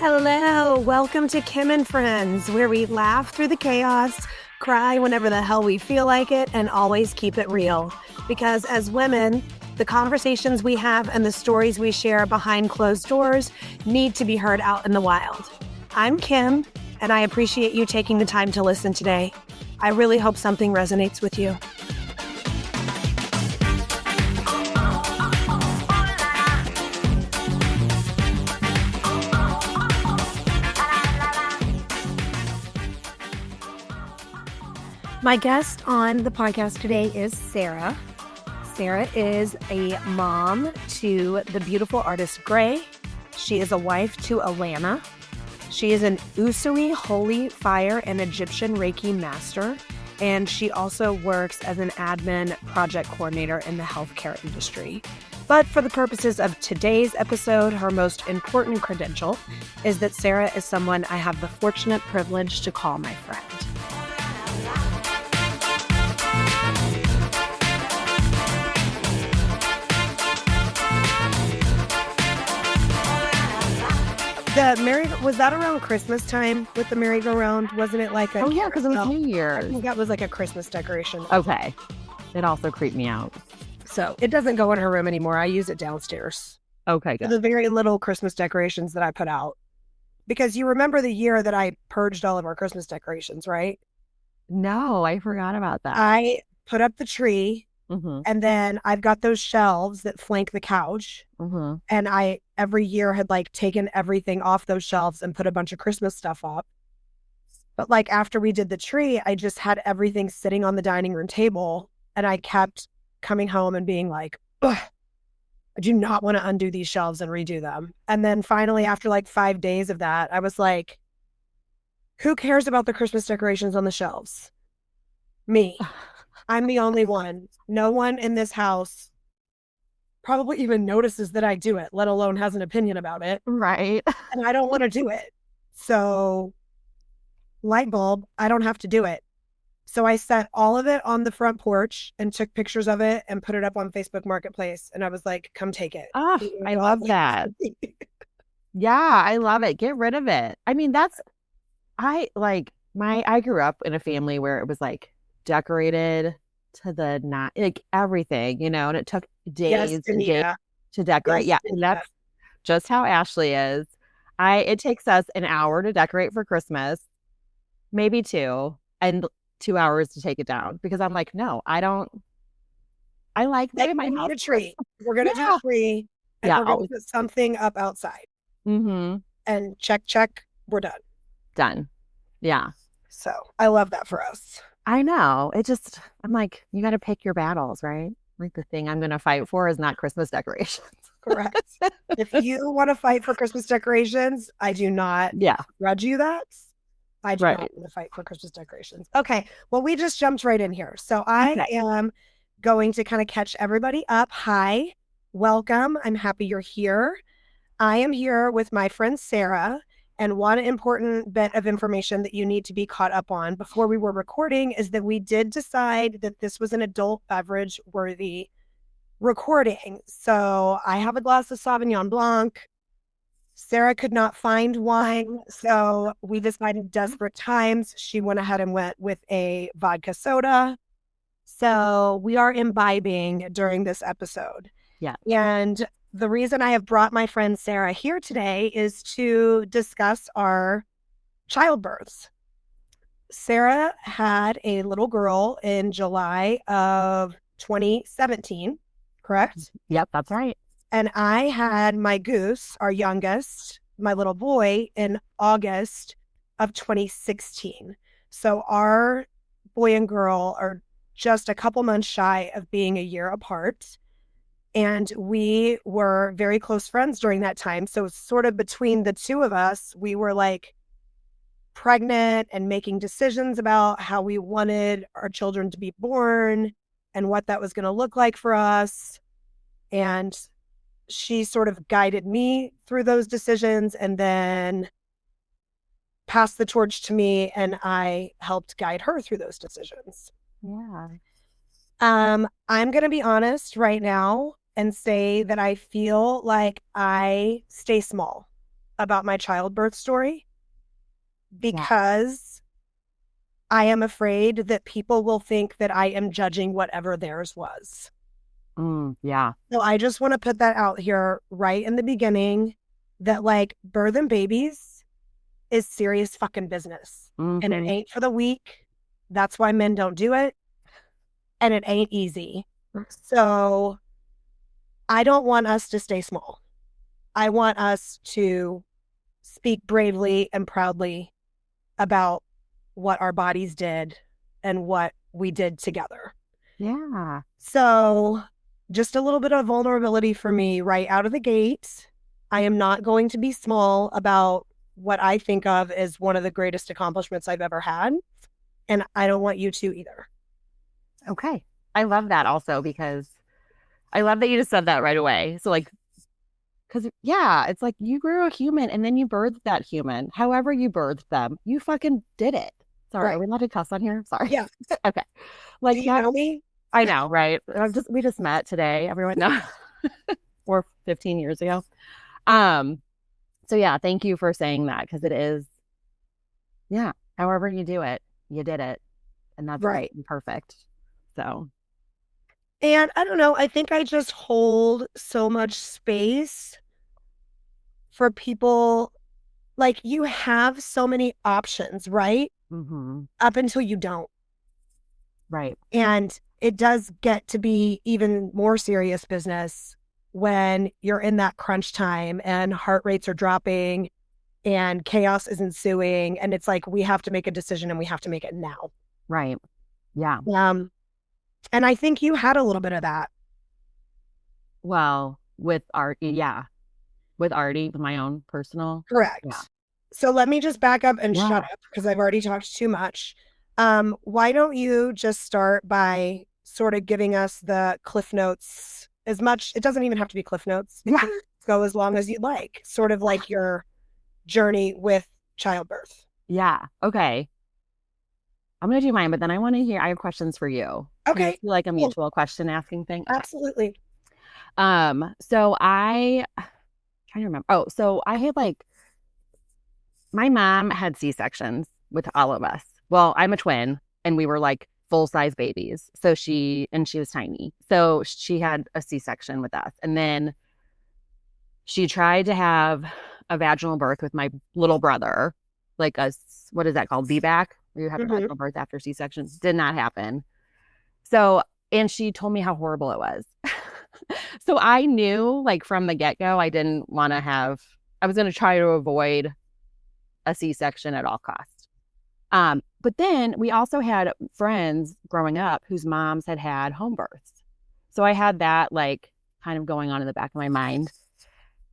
Hello, welcome to Kim and Friends, where we laugh through the chaos, cry whenever the hell we feel like it, and always keep it real. Because as women, the conversations we have and the stories we share behind closed doors need to be heard out in the wild. I'm Kim, and I appreciate you taking the time to listen today. I really hope something resonates with you. My guest on the podcast today is Sarah. Sarah is a mom to the beautiful artist Gray. She is a wife to Alana. She is an Usui Holy Fire and Egyptian Reiki master, and she also works as an admin project coordinator in the healthcare industry. But for the purposes of today's episode, her most important credential is that Sarah is someone I have the fortunate privilege to call my friend. Was that around Christmas time with the merry-go-round? Wasn't it like a... Oh, yeah, because it was New Year's. I think that was like a Christmas decoration. Okay. It also creeped me out. So it doesn't go in her room anymore. I use it downstairs. Okay, good. The very little Christmas decorations that I put out. Because you remember the year that I purged all of our Christmas decorations, right? No, I forgot about that. I put up the tree, Mm-hmm. and then I've got those shelves that flank the couch. Mm-hmm. And I, every year, had like taken everything off those shelves and put a bunch of Christmas stuff up. But like after we did the tree, I just had everything sitting on the dining room table. And I kept coming home and being like, ugh, I do not want to undo these shelves and redo them. And then finally, after like 5 days of that, I was like, who cares about the Christmas decorations on the shelves? Me. I'm the only one. No one in this house probably even notices that I do it, let alone has an opinion about it. Right. And I don't want to do it. So, light bulb, I don't have to do it. So I set all of it on the front porch and took pictures of it and put it up on Facebook Marketplace. And I was like, come take it. Oh, I love that. Yeah, I love it. Get rid of it. I mean, I grew up in a family where it was like decorated to the not like everything, and it took days and days to decorate. Yes, yeah, and that's just how Ashley is. It takes us an hour to decorate for Christmas, maybe 2, and 2 hours to take it down because I'm like, no, I don't. I like that my house. A tree. We're gonna do a tree, and we're gonna put something up outside. Mm-hmm. And check, we're done. Yeah. So I love that for us. I know. I'm like, you got to pick your battles, right? Like the thing I'm going to fight for is not Christmas decorations. Correct. If you want to fight for Christmas decorations, I do not grudge you that. I do not want to fight for Christmas decorations. Okay. Well, we just jumped right in here. So I am going to kind of catch everybody up. Hi. Welcome. I'm happy you're here. I am here with my friend Sarah. And one important bit of information that you need to be caught up on before we were recording is that we did decide that this was an adult beverage worthy recording. So I have a glass of Sauvignon Blanc. Sarah could not find wine. So we decided desperate times. She went ahead and went with a vodka soda. So we are imbibing during this episode. Yeah. And the reason I have brought my friend Sarah here today is to discuss our childbirths. Sarah had a little girl in July of 2017, correct? Yep, that's right. And I had my Goose, our youngest, my little boy, in August of 2016. So our boy and girl are just a couple months shy of being a year apart. And we were very close friends during that time. So sort of between the two of us, we were like pregnant and making decisions about how we wanted our children to be born and what that was going to look like for us. And she sort of guided me through those decisions and then passed the torch to me, and I helped guide her through those decisions. Yeah. I'm going to be honest right now and say that I feel like I stay small. about my childbirth story because I am afraid that people will think that I am judging whatever theirs was. Yeah. So I just want to put that out here right in the beginning that like birthing babies is serious fucking business. And it ain't for the weak. That's why men don't do it. And it ain't easy. So I don't want us to stay small. I want us to speak bravely and proudly about what our bodies did and what we did together. Yeah. So just a little bit of vulnerability for me right out of the gate. I am not going to be small about what I think of as one of the greatest accomplishments I've ever had. And I don't want you to either. Okay. I love that also because I love that you just said that right away. So like, because it's like you grew a human and then you birthed that human. However you birthed them, you fucking did it. Sorry, Are we allowed to cuss on here? Sorry. Yeah. Okay. Like, do you know me? I know, right? We just met today. Everyone knows. Or 15 years ago. So yeah, thank you for saying that because it is, however you do it, you did it. And that's right and perfect. So. And I don't know, I think I just hold so much space for people. Like you have so many options, right? Up until you don't. Right. And it does get to be even more serious business when you're in that crunch time and heart rates are dropping and chaos is ensuing. And it's like, we have to make a decision and we have to make it now. Right. Yeah. And I think you had a little bit of that. Well, with Artie, with Artie, with my own personal. Correct. Yeah. So let me just back up and shut up because I've already talked too much. Why don't you just start by sort of giving us the Cliff Notes as much? It doesn't even have to be Cliff Notes. Yeah. Go as long as you'd like. Sort of like your journey with childbirth. Yeah. Okay. I'm going to do mine, but then I have questions for you. Okay. I feel like a mutual question asking thing. Okay. Absolutely. So I'm trying to remember. Oh, so I had my mom had C-sections with all of us. Well, I'm a twin and we were like full-size babies. So she was tiny. So she had a C-section with us. And then she tried to have a vaginal birth with my little brother, like what is that called? VBAC? Where you have a vaginal birth after C-section. Did not happen. So, and she told me how horrible it was. So I knew like from the get-go, I didn't want to I was going to try to avoid a C-section at all costs. But then we also had friends growing up whose moms had home births. So I had that like kind of going on in the back of my mind.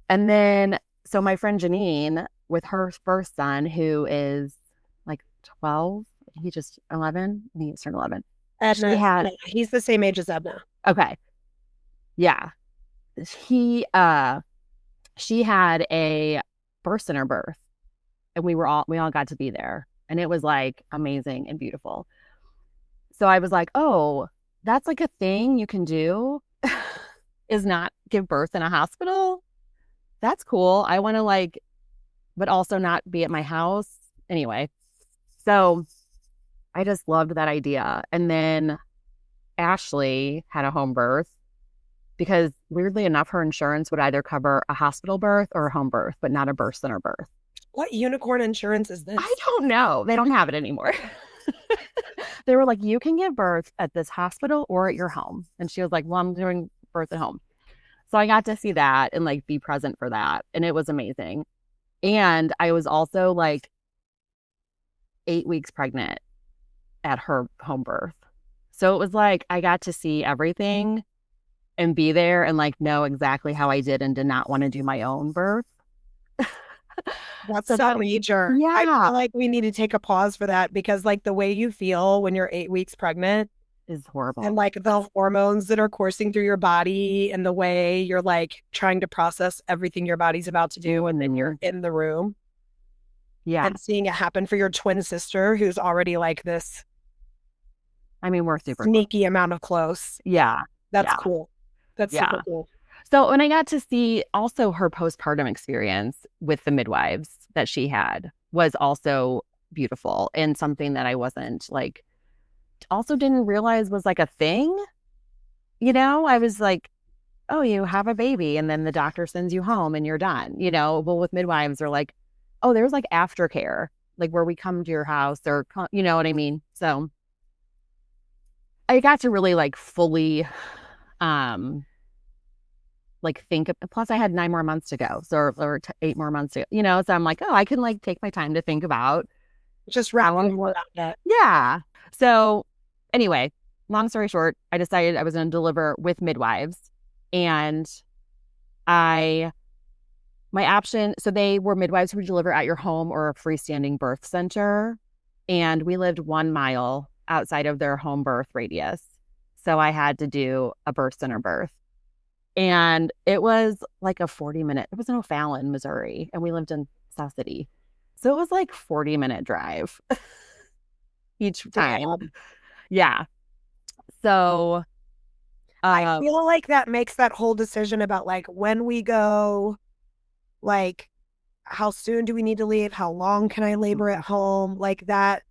And then, so my friend Janine with her first son, who is like 12, he's just 11, I think he's turned 11. Edna, he's the same age as Edna. Okay. Yeah. She had a birth center birth and we all got to be there and it was like amazing and beautiful. So I was like, oh, that's like a thing you can do is not give birth in a hospital. That's cool. I want to but also not be at my house. Anyway, so I just loved that idea. And then Ashley had a home birth because weirdly enough, her insurance would either cover a hospital birth or a home birth, but not a birth center birth. What unicorn insurance is this? I don't know. They don't have it anymore. They were like, you can give birth at this hospital or at your home. And she was like, well, I'm doing birth at home. So I got to see that and be present for that. And it was amazing. And I was also 8 weeks pregnant at her home birth. So it was I got to see everything and be there and know exactly how I did and did not want to do my own birth. That's so major. Yeah. I feel like we need to take a pause for that because the way you feel when you're 8 weeks pregnant is horrible. And the hormones that are coursing through your body and the way you're trying to process everything your body's about to do and then you're in the room. Yeah. And seeing it happen for your twin sister who's already this. I mean, we're super sneaky amount of close. Yeah. That's cool. That's super cool. So when I got to see also her postpartum experience with the midwives that she had was also beautiful and something that I wasn't like, also didn't realize was like a thing. I was like, oh, you have a baby and then the doctor sends you home and you're done. Well, with midwives, they're like, oh, there's like aftercare, like where we come to your house or, you know what I mean? So I got to really like fully, like think of, plus I had 9 more months to go. So, or 8 more months to go, so I'm like, oh, I can like take my time to think about just wrapping around that. Yeah. So anyway, long story short, I decided I was going to deliver with midwives and my option, so they were midwives who would deliver at your home or a freestanding birth center. And we lived 1 mile outside of their home birth radius. So I had to do a birth center birth. And it was like a 40-minute, it was in O'Fallon, Missouri, and we lived in South City. So it was like 40-minute drive each time. Yeah. So I feel like that makes that whole decision about like when we go, like how soon do we need to leave? How long can I labor at home? Like that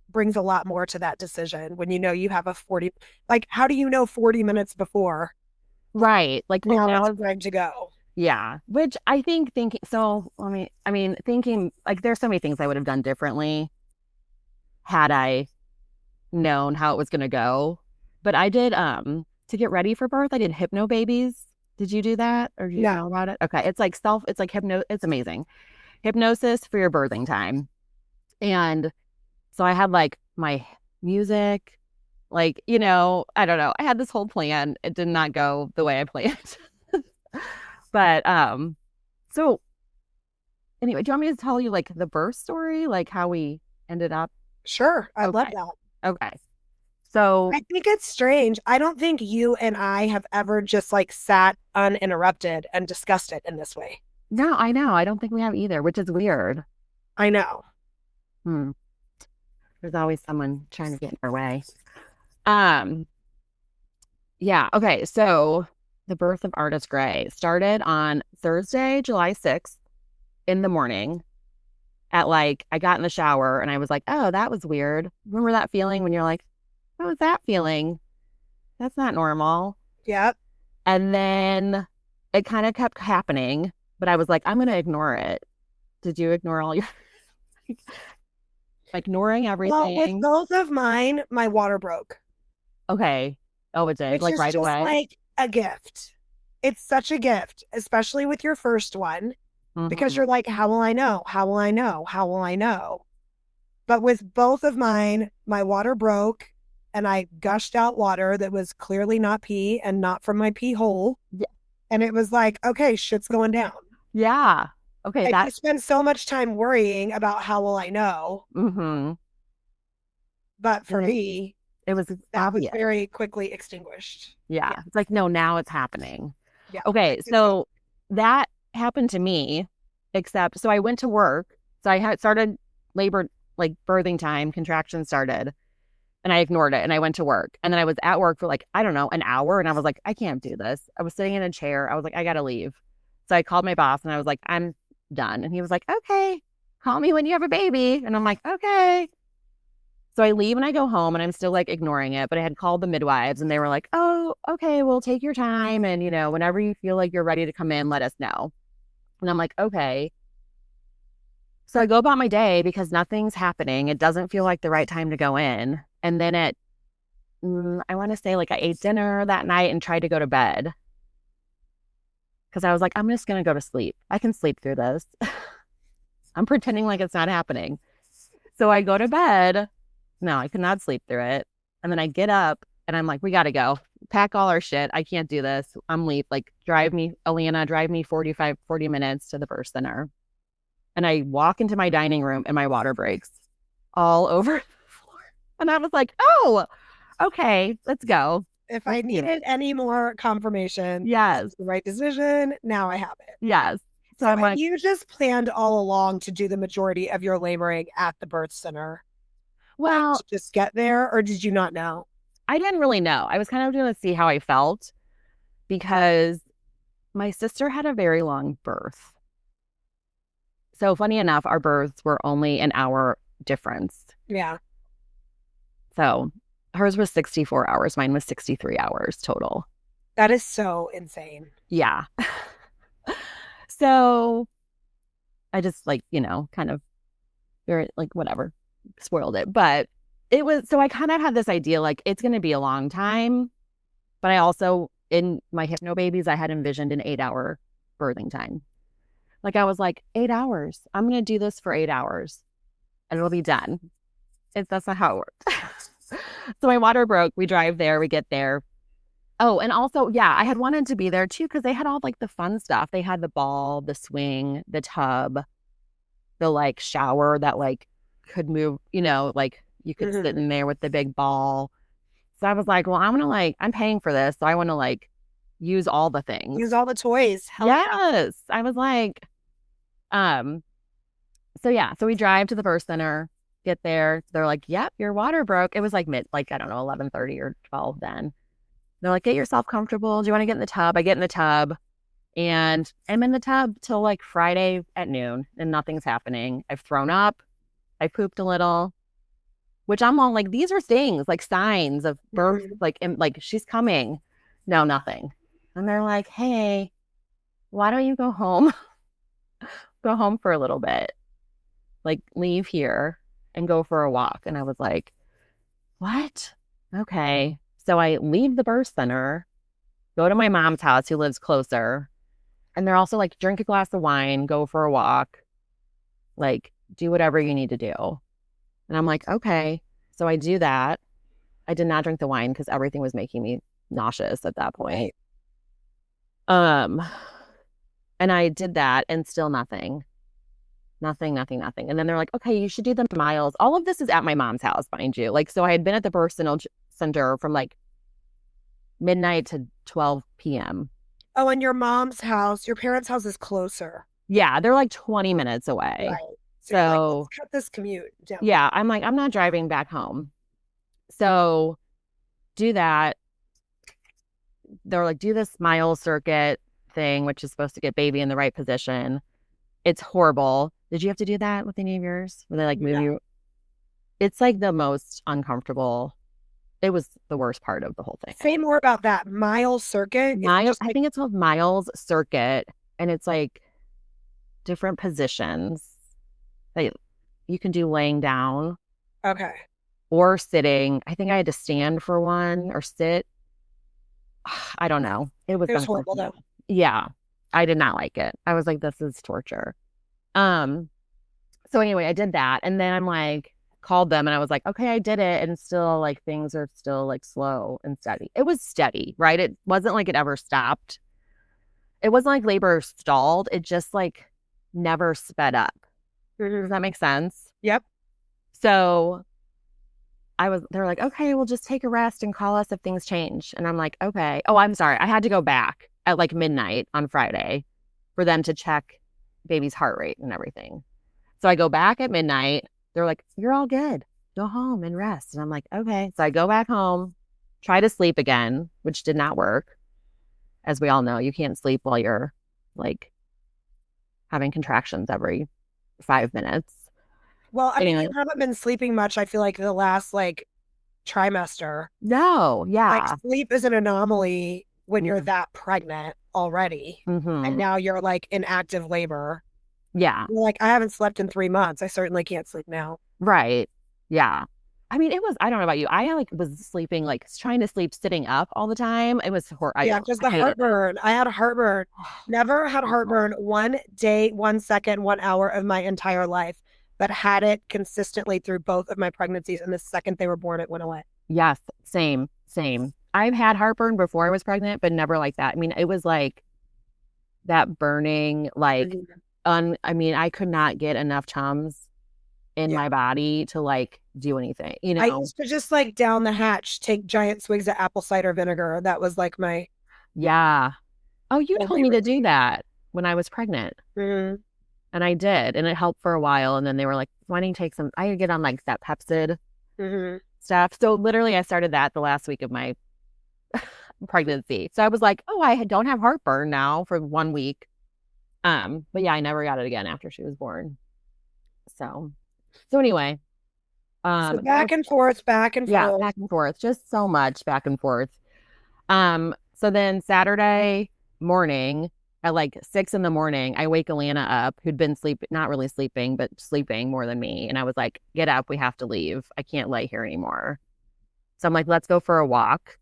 brings a lot more to that decision when you have a 40, like how do you know 40 minutes before? Right. Like now it's time to go. Yeah. Which I think thinking, so I mean, thinking like there's so many things I would have done differently had I known how it was going to go. But I did, to get ready for birth, I did Hypnobabies. Did you do that? Or do you know about it? Okay. It's like it's amazing. Hypnosis for your birthing time. And so I had like my music, like, I don't know. I had this whole plan. It did not go the way I planned. But, so anyway, do you want me to tell you like the birth story, like how we ended up? Sure. I love that. Okay. So I think it's strange. I don't think you and I have ever just like sat uninterrupted and discussed it in this way. No, I know. I don't think we have either, which is weird. I know. There's always someone trying to get in our way. Yeah. Okay. So the birth of Artist Gray started on Thursday, July 6th in the morning at like, I got in the shower and I was like, oh, that was weird. Remember that feeling when you're like, what was that feeling? That's not normal. Yep. And then it kind of kept happening, but I was like, I'm going to ignore it. Did you ignore all your ignoring everything? Well, with both of mine, my water broke. Okay. Oh, it did. Which like right away. Like a gift. It's such a gift, especially with your first one, because you're like, how will I know? How will I know? How will I know? But with both of mine, my water broke and I gushed out water that was clearly not pee and not from my pee hole. Yeah. And it was like, okay, shit's going down. Yeah. Okay. I spend so much time worrying about how will I know. But for me, it was obvious. Very quickly extinguished. Yeah. It's like, no, now it's happening. Yeah. Okay. So that happened to me, except, so I went to work. So I had started labor, like birthing time, contractions started, and I ignored it and I went to work. And then I was at work for like, I don't know, an hour. And I was like, I can't do this. I was sitting in a chair. I was like, I got to leave. So I called my boss and I was like, I'm done. And he was like, okay, call me when you have a baby. And I'm like, okay. So I leave and I go home and I'm still like ignoring it. But I had called the midwives and they were like, oh, okay, well, take your time. And, whenever you feel like you're ready to come in, let us know. And I'm like, okay. So I go about my day because nothing's happening. It doesn't feel like the right time to go in. And then I want to say like I ate dinner that night and tried to go to bed. Because I was like, I'm just going to go to sleep. I can sleep through this. I'm pretending like it's not happening. So I go to bed. No, I could not sleep through it. And then I get up and I'm like, we got to go. Pack all our shit. I can't do this. I'm late. Like, drive me 40 minutes to the birth center. And I walk into my dining room and my water breaks all over the floor. And I was like, oh, okay, let's go. If I needed any more confirmation, yes, the right decision, now I have it. Yes. So I'm like, you just planned all along to do the majority of your laboring at the birth center. Well, just get there, or did you not know? I didn't really know. I was kind of going to see how I felt because my sister had a very long birth. So funny enough, our births were only an hour difference. Yeah. So hers was 64 hours. Mine was 63 hours total. That is so insane. Yeah. So I just like, kind of very like whatever, spoiled it. But it was, so I kind of had this idea like it's going to be a long time. But I also, in my hypnobabies, I had envisioned an 8-hour birthing time. Like I was like, 8 hours. I'm going to do this for 8 hours and it'll be done. That's not how it worked. So my water broke. We drive there. We get there. Oh, and also, yeah, I had wanted to be there too because they had all like the fun stuff. They had the ball, the swing, the tub, the like shower that like could move, like you could sit in there with the big ball. So I was like, well, I'm paying for this. So I want to like use all the things. Use all the toys. Hell yes. Yeah. I was like, so yeah. So we drive to the birth center, get there. They're like, yep, your water broke. It was like I don't know, 11:30 or 12 then. They're like, get yourself comfortable. Do you want to get in the tub? I get in the tub and I'm in the tub till like Friday at noon and nothing's happening. I've thrown up. I pooped a little, which I'm all like, these are things like signs of birth, like she's coming. No, nothing. And they're like, hey, why don't you go home? Go home for a little bit. Like leave here and go for a walk. And I was like, what? Okay. So I leave the birth center, go to my mom's house who lives closer. And they're also like, drink a glass of wine, go for a walk, like do whatever you need to do. And I'm like, okay. So I do that. I did not drink the wine because everything was making me nauseous at that point. And I did that and still nothing. Nothing. And then they're like, okay, you should do the miles. All of this is at my mom's house, mind you. Like, so I had been at the birth center from like midnight to 12 p.m. Oh, and your mom's house, your parents' house is closer. Yeah, they're like 20 minutes away. Right. So like, let's cut this commute down. Yeah, I'm like, I'm not driving back home. So do that. They're like, do this mile circuit thing, which is supposed to get baby in the right position. It's horrible. Did you have to do that with any of yours? Where they like move you? It's like the most uncomfortable. It was the worst part of the whole thing. Say more about that mile circuit. I think it's called Miles Circuit, and it's like different positions that you can do laying down. Okay. Or sitting. I think I had to stand for one or sit. I don't know. It was horrible though. Yeah. I did not like it. I was like, this is torture. So anyway, I did that. And then I'm like, called them and I was like, okay, I did it. And still like things are still like slow and steady. It was steady, right? It wasn't like it ever stopped. It wasn't like labor stalled. It just like never sped up. Does that make sense? Yep. So they're like, okay, we'll just take a rest and call us if things change. And I'm like, okay. Oh, I'm sorry. I had to go back at like midnight on Friday for them to check baby's heart rate and everything. So I go back at midnight. They're like, you're all good. Go home and rest. And I'm like, okay. So I go back home, try to sleep again, which did not work. As we all know, you can't sleep while you're like having contractions every 5 minutes. Well, I mean, you haven't been sleeping much, I feel like, the last like trimester. No, yeah. Like sleep is an anomaly when you're that pregnant already. And now you're like in active labor. Yeah. You're like, I haven't slept in 3 months. I certainly can't sleep now. Right. Yeah. I mean, I don't know about you. I like was sleeping, like trying to sleep sitting up all the time. It was horrible. Yeah, just the heartburn. I had heartburn. Never had heartburn 1 day, 1 second, 1 hour of my entire life, but had it consistently through both of my pregnancies. And the second they were born, it went away. Yes. Same. I've had heartburn before I was pregnant, but never like that. I mean, it was like that burning, like, I mean, I could not get enough Tums in my body to like do anything, you know. I used to just like down the hatch, take giant swigs of apple cider vinegar. That was like my Oh, you told me to do that when I was pregnant. And I did, and it helped for a while. And then they were like, why don't you take some, I could get on like that Pepcid stuff. So literally I started that the last week of my pregnancy. So I was like, oh, I don't have heartburn now for 1 week. But yeah, I never got it again after she was born. So anyway, so back and forth, back and yeah, forth. back and forth, just so much back and forth. So then Saturday morning at like 6 a.m, I wake Alana up, who'd been not really sleeping, but sleeping more than me. And I was like, get up, we have to leave. I can't lay here anymore. So I'm like, let's go for a walk.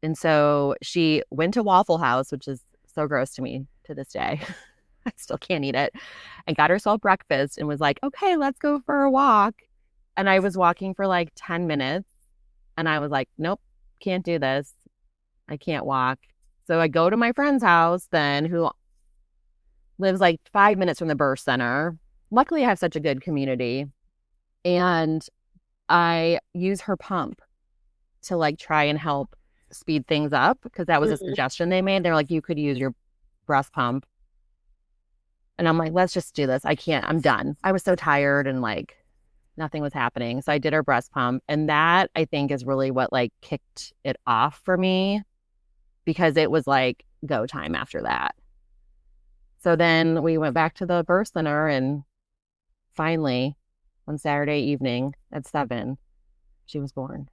And so she went to Waffle House, which is so gross to me to this day. I still can't eat it. And got herself breakfast and was like, okay, let's go for a walk. And I was walking for like 10 minutes. And I was like, nope, can't do this. I can't walk. So I go to my friend's house then, who lives like 5 minutes from the birth center. Luckily, I have such a good community. And I use her pump to like try and help speed things up, because that was a suggestion they made. They're like, you could use your breast pump. And I'm like, let's just do this. I can't. I'm done. I was so tired and like nothing was happening. So I did her breast pump. And that, I think, is really what like kicked it off for me, because it was like go time after that. So then we went back to the birth center, and finally on Saturday evening at 7, she was born.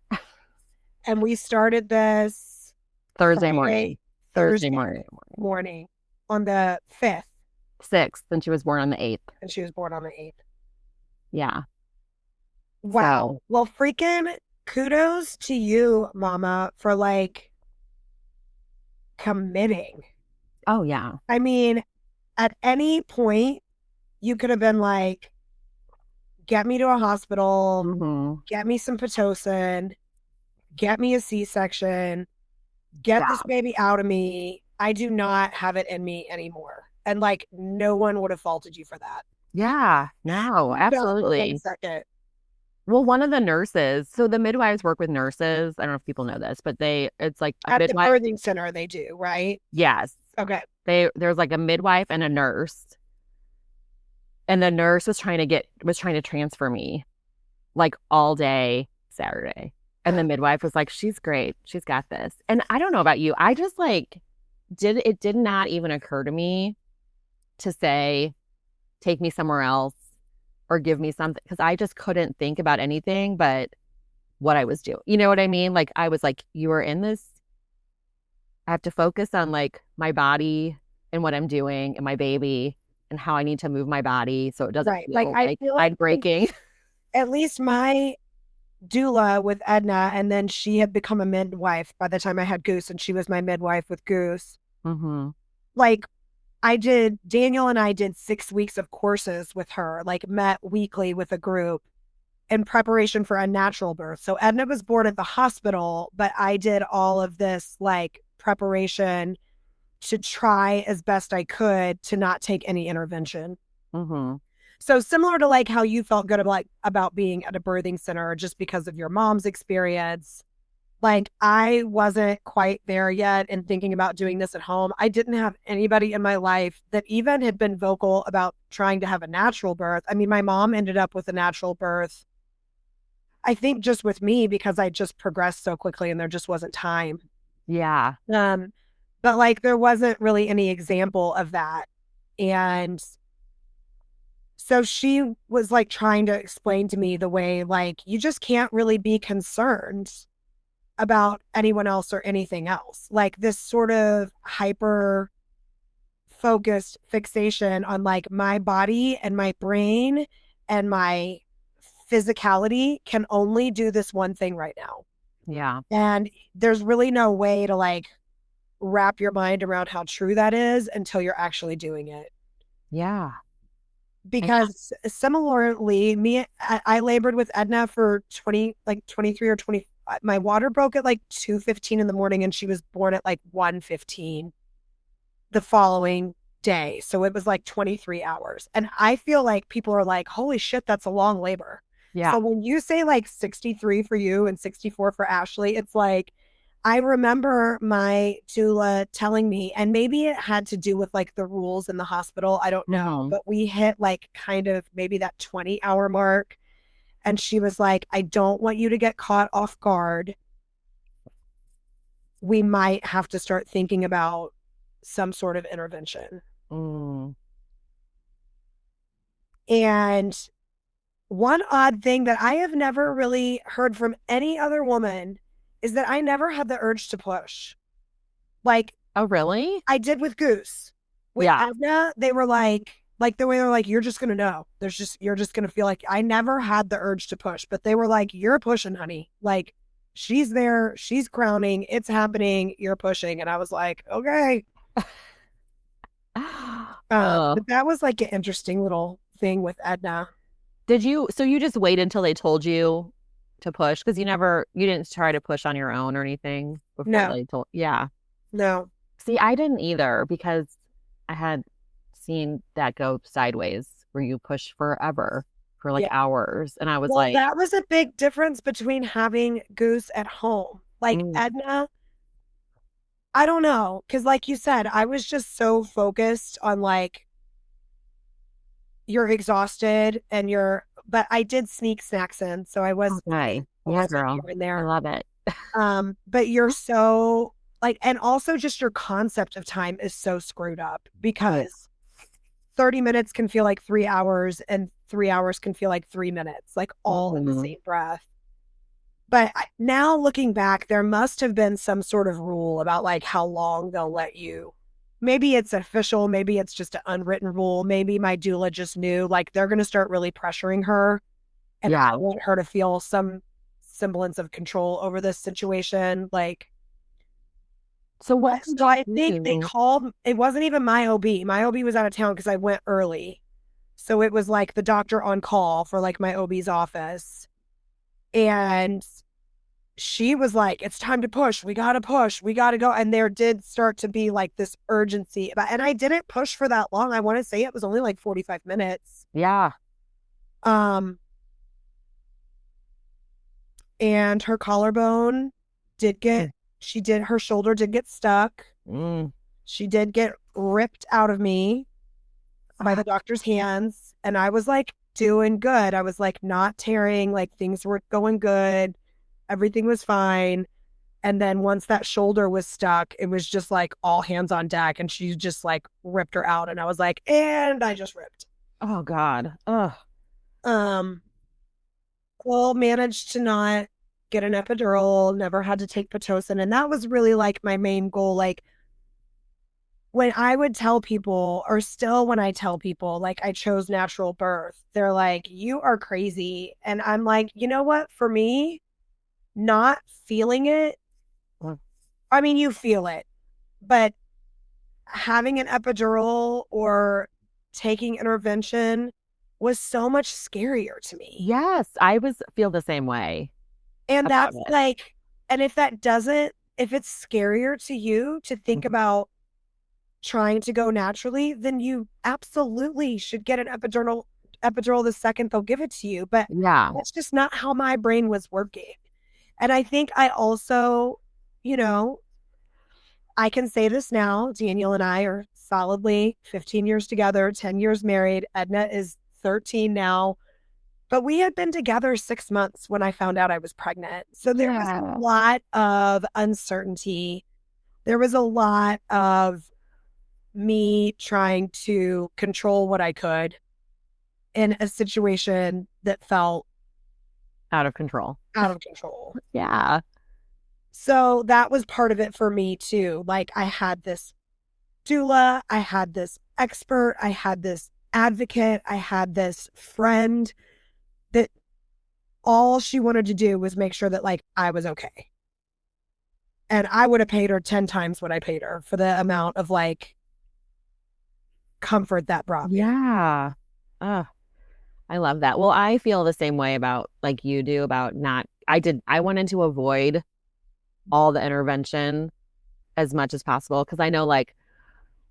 And we started this Thursday morning on the 5th. 6th, and she was born on the 8th. And she was born on the 8th. Yeah. Wow. So, well, freaking kudos to you, Mama, for like committing. Oh, yeah. I mean, at any point, you could have been like, get me to a hospital, get me some Pitocin, get me a C-section, get this baby out of me. I do not have it in me anymore. And like, no one would have faulted you for that. Yeah, no, absolutely. Well, one of the nurses, so the midwives work with nurses. I don't know if people know this, but it's like at the birthing center they do, right? Yes. Okay. There's like a midwife and a nurse. And the nurse was trying to transfer me like all day Saturday. And the midwife was like, she's great. She's got this. And I don't know about you. I just like it did not even occur to me to say, take me somewhere else or give me something, because I just couldn't think about anything but what I was doing. You know what I mean? Like, I was like, you are in this. I have to focus on like my body and what I'm doing and my baby and how I need to move my body so it doesn't feel like I feel like breaking. At least my doula with Edna, and then she had become a midwife by the time I had Goose, and she was my midwife with Goose. Like, Daniel and I did 6 weeks of courses with her, like met weekly with a group in preparation for a natural birth. So Edna was born at the hospital, but I did all of this like preparation to try as best I could to not take any intervention. So similar to like how you felt good about being at a birthing center just because of your mom's experience. Like, I wasn't quite there yet and thinking about doing this at home. I didn't have anybody in my life that even had been vocal about trying to have a natural birth. I mean, my mom ended up with a natural birth, I think just with me, because I just progressed so quickly and there just wasn't time. Yeah. But like, there wasn't really any example of that. And so she was like trying to explain to me the way, like, you just can't really be concerned about anyone else or anything else. Like, this sort of hyper focused fixation on like my body and my brain and my physicality can only do this one thing right now. Yeah. And there's really no way to like wrap your mind around how true that is until you're actually doing it. Yeah. Because similarly, I labored with Edna for 23 or 20. My water broke at like 2:15 in the morning, and she was born at like 1:15 the following day. So it was like 23 hours. And I feel like people are like, holy shit, that's a long labor. Yeah. So when you say like 63 for you and 64 for Ashley, it's like, I remember my doula telling me, and maybe it had to do with like the rules in the hospital, I don't know, but we hit like kind of maybe that 20-hour mark. And she was like, I don't want you to get caught off guard. we might have to start thinking about some sort of intervention. And one odd thing that I have never really heard from any other woman is that I never had the urge to push. Like, oh, really? I did with Goose. With Edna, they were like the way they're like, you're just gonna know. You're just gonna feel like. I never had the urge to push, but they were like, you're pushing, honey. Like, she's there, she's crowning, it's happening, you're pushing. And I was like, okay. But that was like an interesting little thing with Edna. So you just waited until they told you to push? Because you didn't try to push on your own or anything before they told? Yeah. No. See, I didn't either, because I had seen that go sideways where you push forever for like hours. And I was like, that was a big difference between having Goose at home. Like Edna, I don't know. Cause like you said, I was just so focused on like, you're exhausted and but I did sneak snacks in. So I was, yeah, girl, in there. I love it. But you're so like, and also just your concept of time is so screwed up, because 30 minutes can feel like 3 hours and 3 hours can feel like 3 minutes, like all in the same breath. But now looking back, there must have been some sort of rule about like how long they'll let you. Maybe it's official. Maybe it's just an unwritten rule. Maybe my doula just knew like they're going to start really pressuring her. And I want her to feel some semblance of control over this situation. Like, so I think they called, it wasn't even my OB. My OB was out of town because I went early. So it was like the doctor on call for like my OB's office. And she was like, it's time to push. We got to push. We got to go. And there did start to be like this urgency. And I didn't push for that long. I want to say it was only like 45 minutes. Yeah. And her collarbone her shoulder did get stuck. She did get ripped out of me by the doctor's hands. And I was like doing good. I was like not tearing, like things were going good. Everything was fine. And then once that shoulder was stuck, it was just like all hands on deck. And she just like ripped her out. And I was like, and I just ripped. Oh God. Ugh. Well, managed to not get an epidural, never had to take Pitocin. And that was really like my main goal. Like when I would tell people, or still when I tell people, like I chose natural birth, they're like, you are crazy. And I'm like, you know what? For me, not feeling it, I mean, you feel it, but having an epidural or taking intervention was so much scarier to me. Yes, feel the same way. And that's like, and if it's scarier to you to think about trying to go naturally, then you absolutely should get an epidural the second they'll give it to you. But that's just not how my brain was working. And I think I also, I can say this now, Daniel and I are solidly 15 years together, 10 years married. Edna is 13 now. But we had been together 6 months when I found out I was pregnant. So there was a lot of uncertainty. There was a lot of me trying to control what I could in a situation that felt out of control. Yeah. So that was part of it for me too. Like I had this doula, I had this expert, I had this advocate, I had this friend that all she wanted to do was make sure that like I was okay. And I would have paid her 10 times what I paid her for the amount of like comfort that brought me. Yeah. I love that. Well, I feel the same way about like you do about I wanted to avoid all the intervention as much as possible. Cause I know like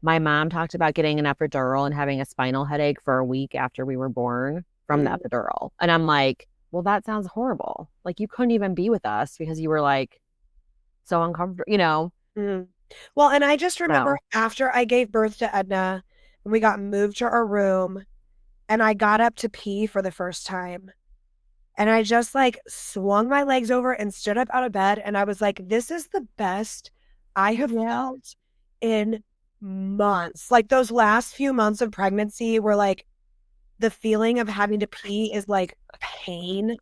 my mom talked about getting an epidural and having a spinal headache for a week after we were born from the epidural. And I'm like, well, that sounds horrible. Like you couldn't even be with us because you were like so uncomfortable, Well, and I just remember after I gave birth to Edna and we got moved to our room and I got up to pee for the first time. And I just like swung my legs over and stood up out of bed. And I was like, this is the best I have felt in months. Like those last few months of pregnancy were like the feeling of having to pee is like pain.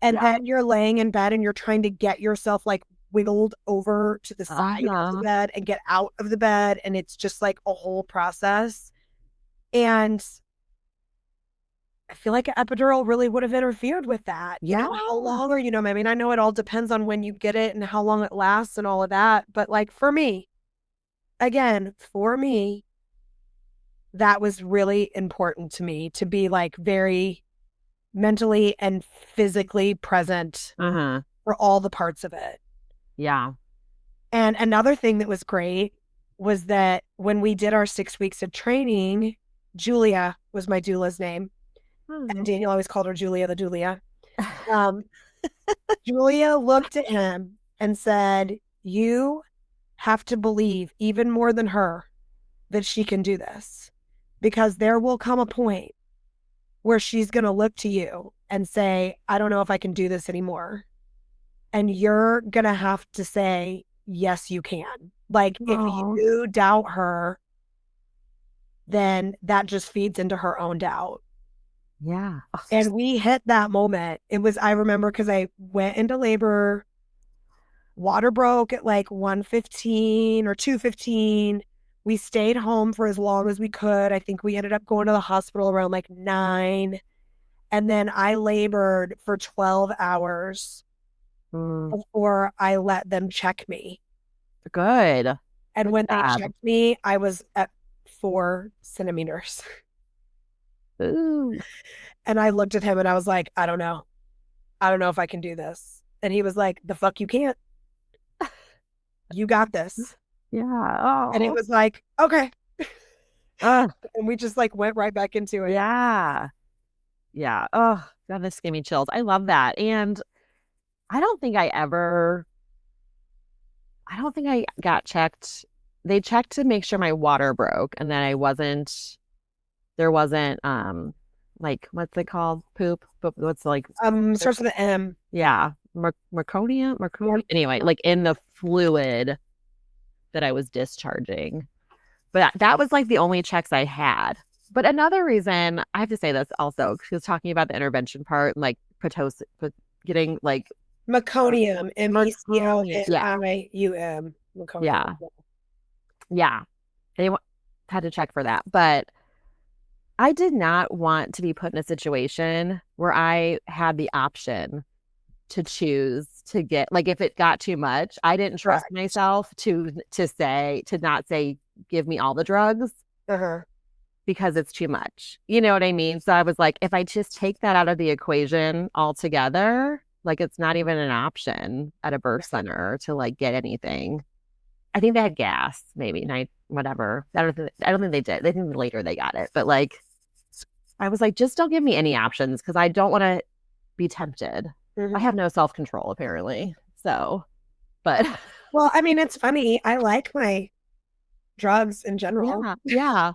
And then you're laying in bed and you're trying to get yourself like wiggled over to the side of the bed and get out of the bed. And it's just like a whole process. And I feel like an epidural really would have interfered with that. Yeah. You know, how long are, I mean, I know it all depends on when you get it and how long it lasts and all of that. But like for me, again, that was really important to me to be like very mentally and physically present for all the parts of it. Yeah. And another thing that was great was that when we did our 6 weeks of training, Julia was my doula's name. And Daniel always called her Julia the Doulia. Julia looked at him and said, you have to believe even more than her that she can do this, because there will come a point where she's going to look to you and say, I don't know if I can do this anymore. And you're going to have to say, yes, you can. Like if you doubt her, then that just feeds into her own doubt. Yeah. And we hit that moment. I remember because I went into labor, water broke at like 1:15 or 2:15. We stayed home for as long as we could. I think we ended up going to the hospital around like 9. And then I labored for 12 hours before I let them check me. Good. And when they checked me, I was at 4 centimeters. Ooh. And I looked at him and I was like, I don't know. I don't know if I can do this. And he was like, the fuck you can't. You got this. Yeah. Oh. And it was like, okay. And we just like went right back into it. Yeah. Yeah. Oh, God, this gave me chills. I love that. And I don't think I got checked. They checked to make sure my water broke and then there wasn't, like, what's it called? Poop? But what's like, starts with an M. Yeah. Meconium? Anyway, like in the fluid that I was discharging. But that was like the only checks I had. But another reason, I have to say this also, she was talking about the intervention part and like getting like meconium, MECONIUM. Yeah. Yeah. They had to check for that. But I did not want to be put in a situation where I had the option to choose to get, like, if it got too much, I didn't trust myself to not say, give me all the drugs because it's too much. You know what I mean? So I was like, if I just take that out of the equation altogether, like it's not even an option at a birth center to like get anything. I think they had gas, maybe whatever. I don't think they did. They think later they got it, but like, I was like, just don't give me any options because I don't want to be tempted. I have no self-control apparently. So, but well, I mean, it's funny. I like my drugs in general. Yeah.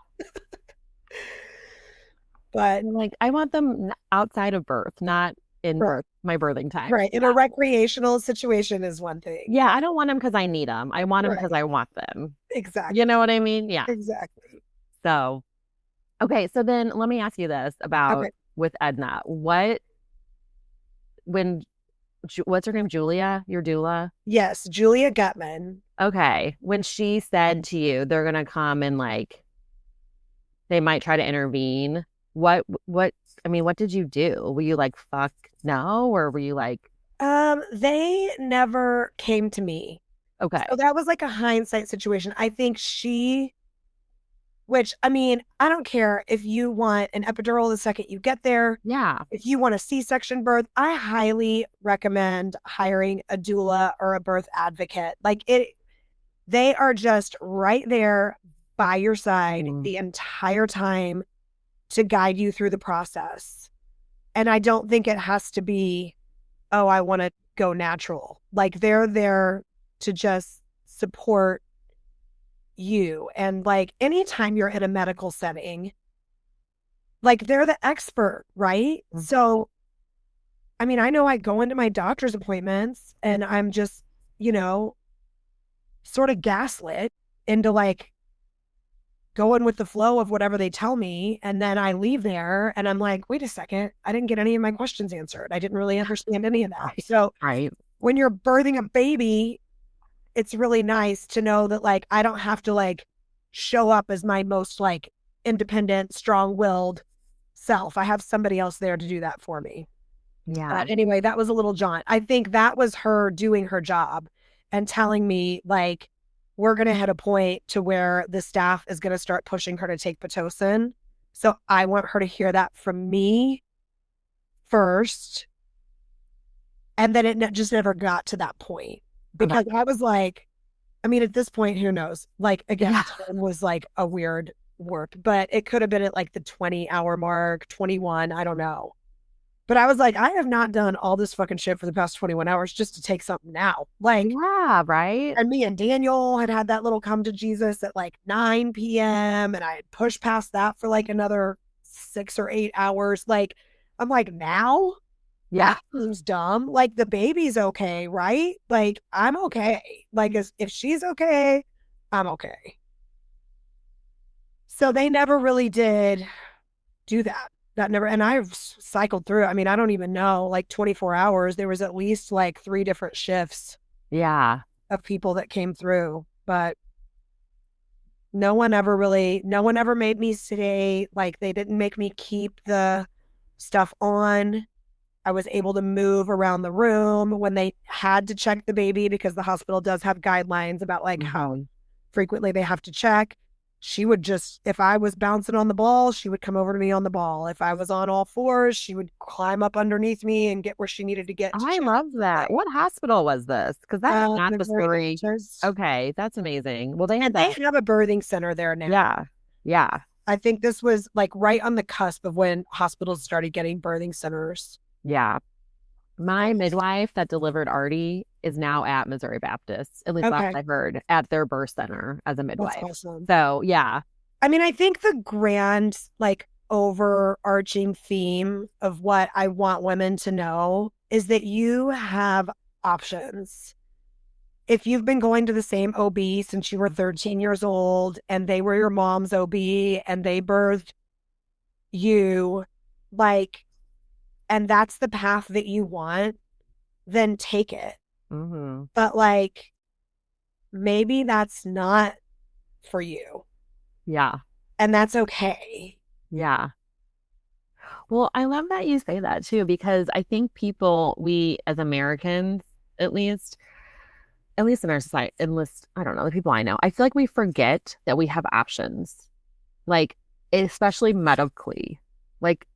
But like, I want them outside of birth, not in birth, my birthing time. Right. In a recreational situation is one thing. Yeah. I don't want them because I need them. I want them because I want them. Exactly. You know what I mean? Yeah. Exactly. So, okay. So then let me ask you this about with Edna. What's her name? Julia, your doula? Yes. Julia Gutman. Okay. When she said to you, they're going to come and like, they might try to intervene. What did you do? Were you like, fuck no? Or were you like, they never came to me. Okay. So that was like a hindsight situation. I think which, I mean, I don't care if you want an epidural the second you get there. Yeah. If you want a C-section birth, I highly recommend hiring a doula or a birth advocate. Like they are just right there by your side the entire time to guide you through the process. And I don't think it has to be, oh, I want to go natural. Like they're there to just support you. And like anytime you're in a medical setting, like they're the expert, right? So, I mean, I know I go into my doctor's appointments and I'm just, sort of gaslit into like going with the flow of whatever they tell me. And then I leave there and I'm like, wait a second, I didn't get any of my questions answered. I didn't really understand any of that. So when you're birthing a baby, it's really nice to know that like I don't have to like show up as my most like independent, strong-willed self. I have somebody else there to do that for me. Yeah. But anyway, that was a little jaunt. I think that was her doing her job and telling me like, we're going to hit a point to where the staff is going to start pushing her to take Pitocin. So I want her to hear that from me first. And then it just never got to that point because I was like, I mean, at this point, who knows? Like, again, time was like a weird word, but it could have been at like the 20-hour mark, 21, I don't know. But I was like, I have not done all this fucking shit for the past 21 hours just to take something now. Like, yeah, right. And me and Daniel had that little come to Jesus at like 9 p.m. And I had pushed past that for like another 6 or 8 hours. Like, I'm like, now? Yeah. That seems dumb. Like, the baby's okay, right? Like, I'm okay. Like, if she's okay, I'm okay. So they never really did do that. That never, and I've cycled through. I mean, I don't even know, like 24 hours, there was at least like 3 different shifts. Yeah. Of people that came through, but no one ever made me sedate. Like they didn't make me keep the stuff on. I was able to move around the room when they had to check the baby because the hospital does have guidelines about like how frequently they have to check. She would just, if I was bouncing on the ball, she would come over to me on the ball. If I was on all fours, she would climb up underneath me and get where she needed to get. I love that. What hospital was this? Because that's not the story. Okay, that's amazing. Well, they have a birthing center there now. Yeah. Yeah. I think this was like right on the cusp of when hospitals started getting birthing centers. Yeah. My midwife that delivered Artie is now at Missouri Baptist, at least last I heard, at their birth center as a midwife. That's awesome. So, yeah. I mean, I think the grand, like, overarching theme of what I want women to know is that you have options. If you've been going to the same OB since you were 13 years old and they were your mom's OB and they birthed you, like, and that's the path that you want, then take it. Mm-hmm. But like, maybe that's not for you. Yeah. And that's okay. Yeah. Well, I love that you say that too, because I think we as Americans, at least in our society, I don't know, the people I know, I feel like we forget that we have options, like, especially medically. Like,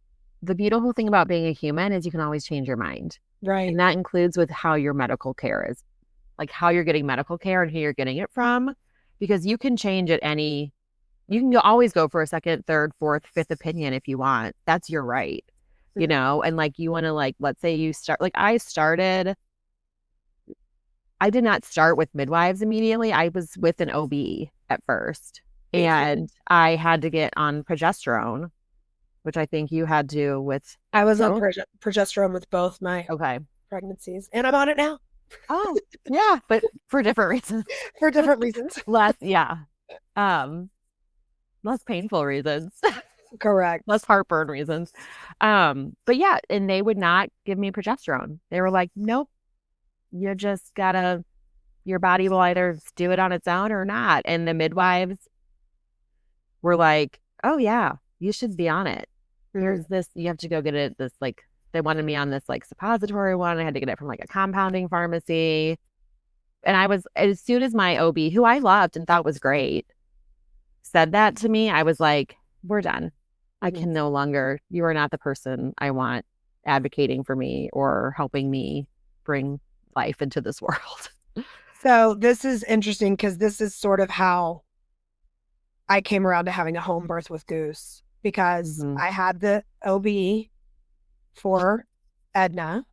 the beautiful thing about being a human is you can always change your mind. Right. And that includes with how your medical care is, like how you're getting medical care and who you're getting it from, because you can change it you can always go for a second, third, fourth, fifth opinion if you want. That's your right, you know? And like, you want to like, let's say you start, like I did not start with midwives immediately. I was with an OB at first and I had to get on progesterone, which I think you had to with. I was on progesterone with both my pregnancies, and I'm on it now. Oh, yeah, but for different reasons. For different reasons. Less painful reasons. Correct. Less heartburn reasons. But yeah, and they would not give me progesterone. They were like, nope, you just gotta, your body will either do it on its own or not. And the midwives were like, oh yeah, you should be on it. Here's this, you have to go get it. This like, they wanted me on this like suppository one. I had to get it from like a compounding pharmacy. And I was, as soon as my OB, who I loved and thought was great, said that to me, I was like, we're done. I can no longer, you are not the person I want advocating for me or helping me bring life into this world. So this is interesting because this is sort of how I came around to having a home birth with Goose, because I had the OB for Edna.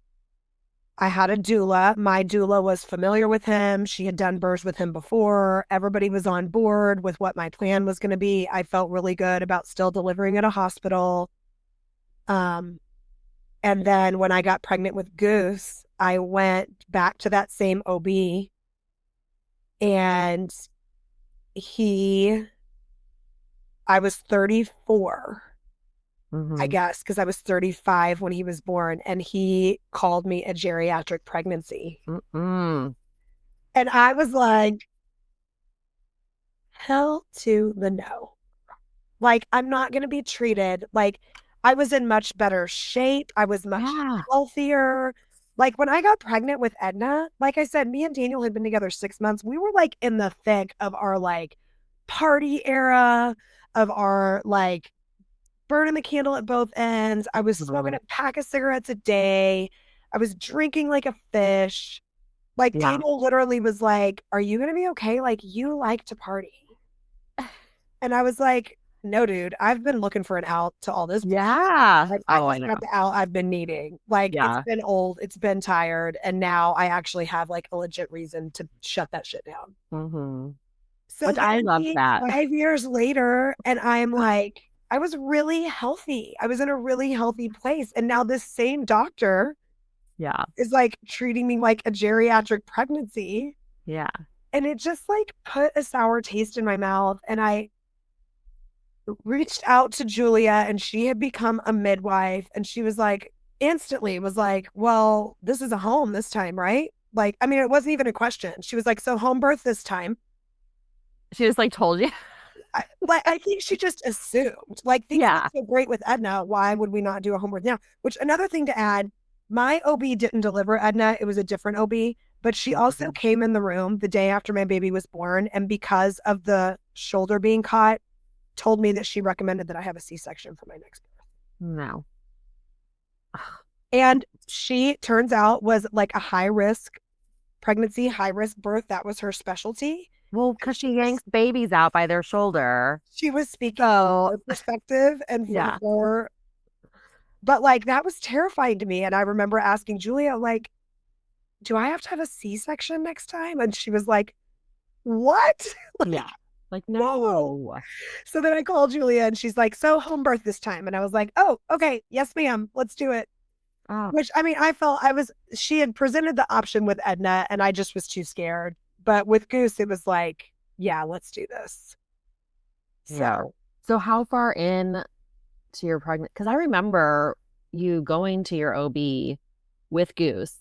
I had a doula. My doula was familiar with him. She had done births with him before. Everybody was on board with what my plan was going to be. I felt really good about still delivering at a hospital. And then when I got pregnant with Goose, I went back to that same OB And I was 34, I guess, because I was 35 when he was born, and he called me a geriatric pregnancy. And I was like, hell to the no. Like, I'm not going to be treated like I was in much better shape. I was much healthier. Like, when I got pregnant with Edna, like I said, me and Daniel had been together 6 months. We were like in the thick of our like party era, of our like burning the candle at both ends. I was smoking a pack of cigarettes a day. I was drinking like a fish. Like, Daniel literally was like, "Are you going to be okay? Like, you like to party." And I was like, no, dude, I've been looking for an out to all this. Yeah. Like, I know. Got the out I've been needing. Like, it's been old, it's been tired, and now I actually have like a legit reason to shut that shit down. So which I love that. 5 years later, and I'm like, I was really healthy. I was in a really healthy place. And now this same doctor is like treating me like a geriatric pregnancy. Yeah. And it just like put a sour taste in my mouth. And I reached out to Julia, and she had become a midwife, and she was like, instantly was like, well, this is a home this time, right? Like, I mean, it wasn't even a question. She was like, so home birth this time. She just like told you. I think she just assumed, like, things were so great with Edna, why would we not do a home birth now? Which, another thing to add, my OB didn't deliver Edna. It was a different OB, but she also came in the room the day after my baby was born, and because of the shoulder being caught, told me that she recommended that I have a C-section for my next birth. No. And she, turns out, was like a high-risk pregnancy, high-risk birth. That was her specialty. Well, because she yanks babies out by their shoulder. She was speaking from her perspective and from her. But like, that was terrifying to me. And I remember asking Julia, like, do I have to have a C-section next time? And she was like, what? Like, no. So then I called Julia, and she's like, so home birth this time. And I was like, oh, okay. Yes, ma'am. Let's do it. Which, I mean, she had presented the option with Edna, and I just was too scared. But with Goose, it was like, yeah, let's do this. So how far in to your pregnant? Because I remember you going to your OB with Goose.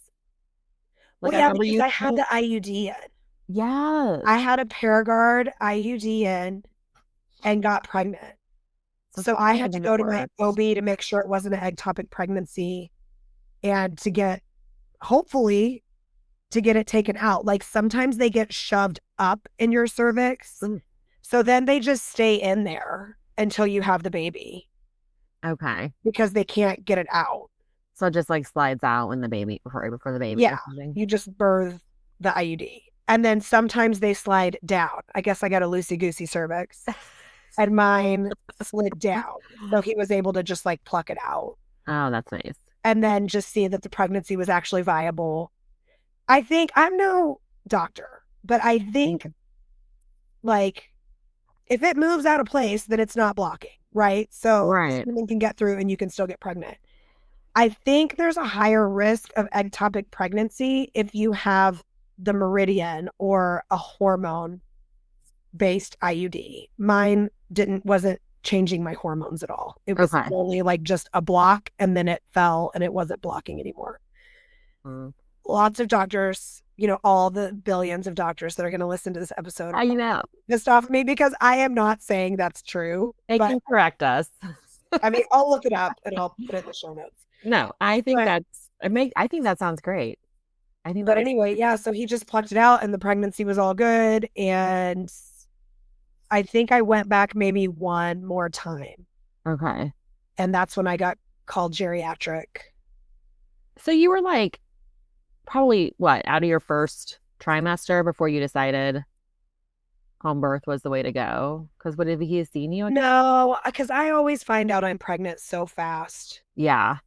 Like, because I had the IUD in. Yeah. I had a Paragard IUD in and got pregnant. So I had to go to my OB to make sure it wasn't an ectopic pregnancy, and hopefully to get it taken out. Like, sometimes they get shoved up in your cervix. So then they just stay in there until you have the baby. Okay. Because they can't get it out. So it just like slides out when the baby, before the baby. Yeah. You just birth the IUD. And then sometimes they slide down. I guess I got a loosey-goosey cervix. And mine slid down. So he was able to just like pluck it out. Oh, that's nice. And then just see that the pregnancy was actually viable. I think, I'm no doctor, but I think, like, if it moves out of place, then it's not blocking, right? So someone can get through and you can still get pregnant. I think there's a higher risk of ectopic pregnancy if you have the Meridian or a hormone-based IUD. Mine wasn't changing my hormones at all. It was only like just a block, and then it fell and it wasn't blocking anymore. Lots of doctors, all the billions of doctors that are going to listen to this episode are pissed off me, because I am not saying that's true. They can correct us. I mean, I'll look it up and I'll put it in the show notes. No, I think I think that sounds great. But anyway, so he just plucked it out and the pregnancy was all good. And I think I went back maybe one more time. Okay. And that's when I got called geriatric. So you were like, probably out of your first trimester before you decided home birth was the way to go? Because would he have seen you? No, because I always find out I'm pregnant so fast. Yeah.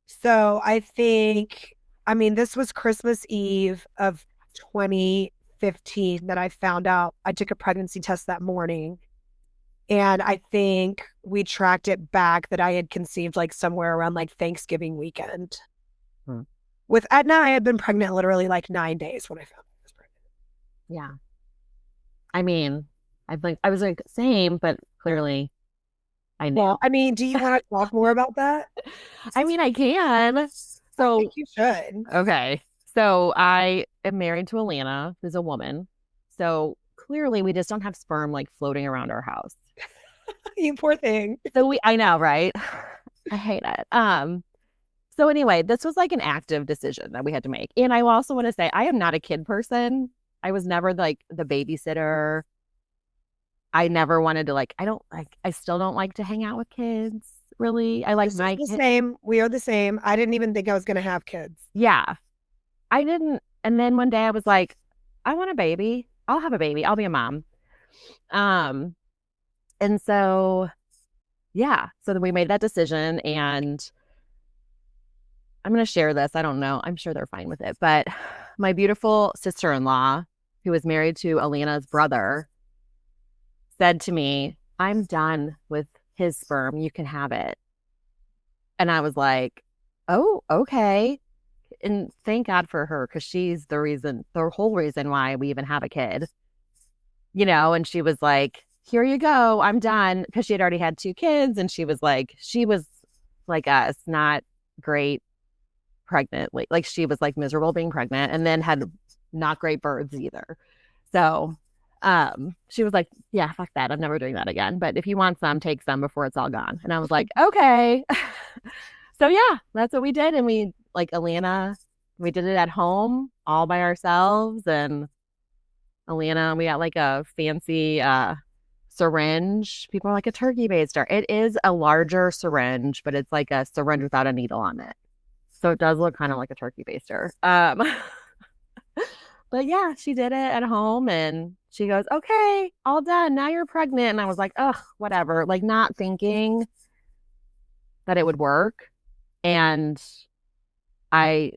So I think, this was Christmas Eve of 2015 that I found out. I took a pregnancy test that morning, and I think we tracked it back that I had conceived like somewhere around like Thanksgiving weekend. With Edna, I had been pregnant literally like 9 days when I found I was pregnant. Yeah. I mean, I was like, same, but clearly I know. Well, I mean, do you want to talk more about that? I mean, I can. So I think you should. Okay. So I am married to Alana, who's a woman. So clearly we just don't have sperm like floating around our house. You poor thing. So I know, right? I hate it. So anyway, this was like an active decision that we had to make. And I also want to say I am not a kid person. I was never like the babysitter. I never wanted to I still don't like to hang out with kids, really. I like my kids. Same. We are the same. I didn't even think I was going to have kids. Yeah. I didn't. And then one day I was like, I want a baby. I'll have a baby. I'll be a mom. And so, yeah. So then we made that decision, and I'm going to share this. I don't know. I'm sure they're fine with it. But my beautiful sister-in-law, who was married to Alana's brother, said to me, I'm done with his sperm. You can have it. And I was like, oh, okay. And thank God for her, because she's the whole reason why we even have a kid, and she was like, here you go, I'm done, because she had already had 2 kids, and she was like us, not great pregnant, like she was like miserable being pregnant, and then had not great births either. So she was like, yeah, fuck that, I'm never doing that again, but if you want some, take some before it's all gone. And I was like, okay. So yeah, that's what we did. And we Alana, we did it at home all by ourselves. And Alana, we got like a fancy syringe. People are like, a turkey baster. It is a larger syringe, but it's like a syringe without a needle on it. So it does look kind of like a turkey baster. But yeah, she did it at home, and she goes, okay, all done. Now you're pregnant. And I was like, ugh, whatever. Like, not thinking that it would work. And it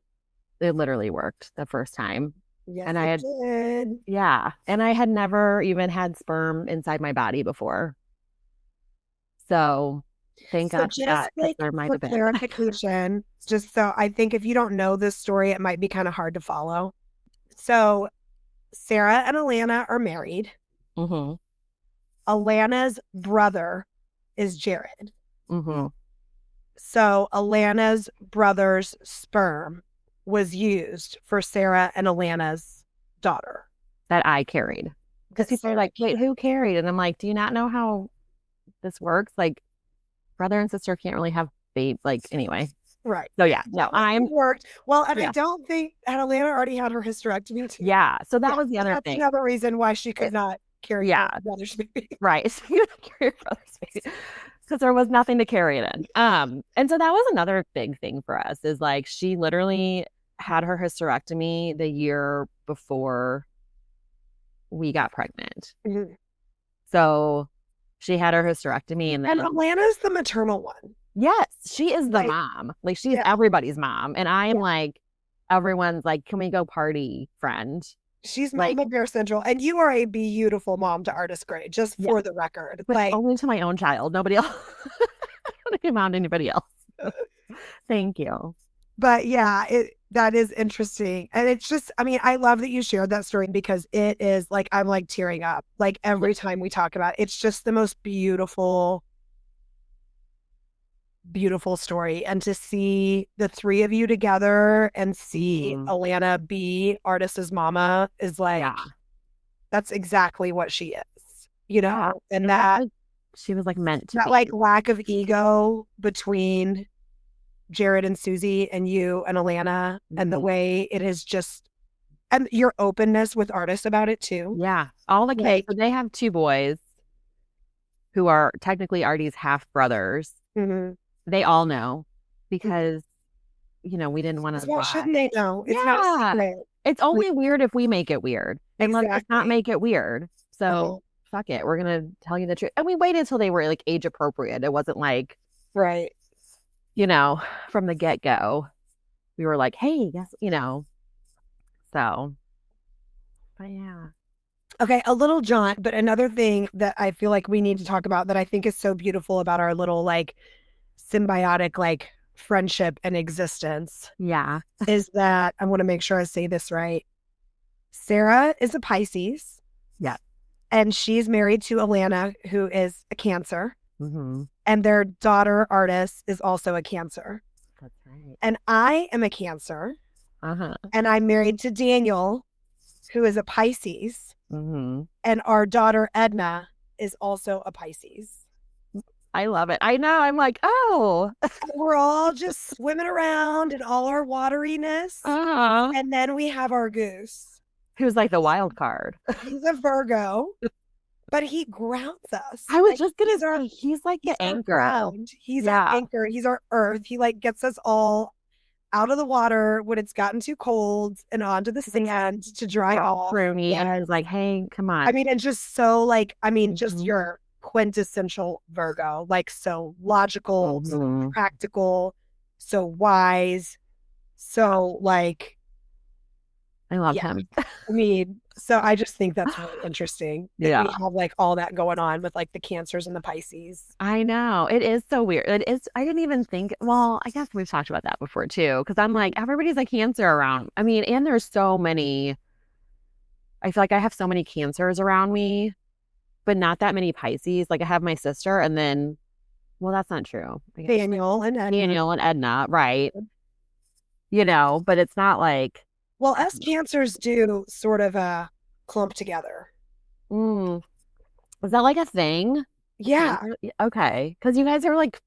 literally worked the first time. Yes, and I did. Yeah. And I had never even had sperm inside my body before. So thank God for that. There might have been clarification, just so I think if you don't know this story, it might be kind of hard to follow. So Sarah and Alana are married. Mm-hmm. Alana's brother is Jared. Mm-hmm. So Alana's brother's sperm was used for Sarah and Alana's daughter. That I carried. Because people are like, wait, who carried? And I'm like, do you not know how this works? Like, brother and sister can't really have babies. Like, anyway. Right. So yeah, no, worked well, and I don't think Alana already had her hysterectomy too. Yeah, so that was the other thing. Another reason why she could not carry her brother's baby. Right, so you could carry your brother's baby because there was nothing to carry it in. And so that was another big thing for us, is like, she literally had her hysterectomy the year before we got pregnant. Mm-hmm. So she had her hysterectomy, and Alana's the maternal one. Yes, she is the mom. Like, she's everybody's mom. And I am like, everyone's like, can we go party, friend? She's Mama Bear Central. And you are a beautiful mom to Artist Gray, just for the record. But only to my own child. Nobody else. I don't think I'm to anybody else. Thank you. But yeah, that is interesting. And it's just, I mean, I love that you shared that story, because it is like, I'm like tearing up. Like, every time we talk about it, it's just the most beautiful story. And to see the 3 of you together and see Alana be Artist's mama is like, that's exactly what she is, and that she was like meant to that be. Like lack of ego between Jared and Susie and you and Alana, and the way it is just, and your openness with Artist about it too. Yeah. All the kids. So they have 2 boys who are technically Artie's half brothers. Mm-hmm. They all know, because, we didn't want to. Well, shouldn't they know? It's not secret. It's only weird if we make it weird. And let's not make it weird. So fuck it. We're going to tell you the truth. And we waited until they were like age appropriate. It wasn't like, right. From the get-go, we were like, hey, yes, so, but yeah. Okay, a little jaunt, but another thing that I feel like we need to talk about that I think is so beautiful about our little like symbiotic like friendship and existence is that I want to make sure I say this right. Sarah is a Pisces. Yeah. And she's married to Alana, who is a Cancer. Mm-hmm. And their daughter, Artis, is also a Cancer. That's right. And I am a Cancer. Uh-huh. And I'm married to Daniel, who is a Pisces. Mm-hmm. And our daughter, Edna, is also a Pisces. I love it. I know. I'm like, oh. We're all just swimming around in all our wateriness. Uh-huh. And then we have our goose. Who's like the wild card. He's a Virgo, but he grounds us. I was just going to say, he's like the anchor. He's our anchor. He's our earth. He like gets us all out of the water when it's gotten too cold and onto the sand to dry off. Pruny. And I was like, hey, come on. I mean, and just so like, I mean, just your quintessential Virgo, like so logical, so practical, so wise, so like I love him. I mean, so I just think that's really interesting. Yeah. We have like all that going on with like the Cancers and the Pisces. I know. It is so weird. It is. I didn't even think, well, I guess we've talked about that before too. Cause I'm like, everybody's a Cancer around. I mean, and there's so many, I feel like I have so many Cancers around me, but not that many Pisces. Like I have my sister and then, well, that's not true. Daniel and Edna. Right. You know, but it's not like. Well, us Cancers do sort of clump together. Is that like a thing? Yeah. Okay. Because you guys are like,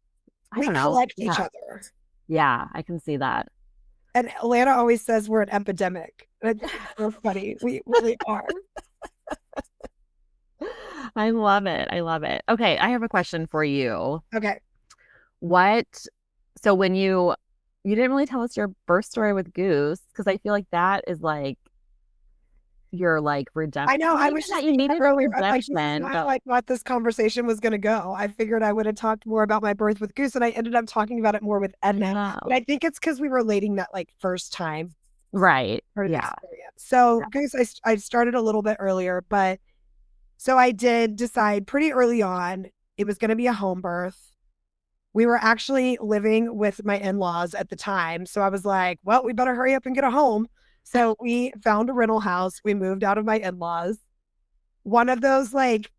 I don't know. Collect each other. Yeah, I can see that. And Alana always says we're an epidemic. We're funny. We really are. I love it. I love it. Okay, I have a question for you. Okay. So when you didn't really tell us your birth story with Goose, because I feel like that is like your like redemption. I know. I wish that you needed earlier redemption. How I thought this conversation was going to go. I figured I would have talked more about my birth with Goose, and I ended up talking about it more with Edna. But I think it's because we were relating that like first time. Right. Yeah. So Goose, I started a little bit earlier, but so I did decide pretty early on it was going to be a home birth. We were actually living with my in-laws at the time. So I was like, well, we better hurry up and get a home. So we found a rental house. We moved out of my in-laws. One of those like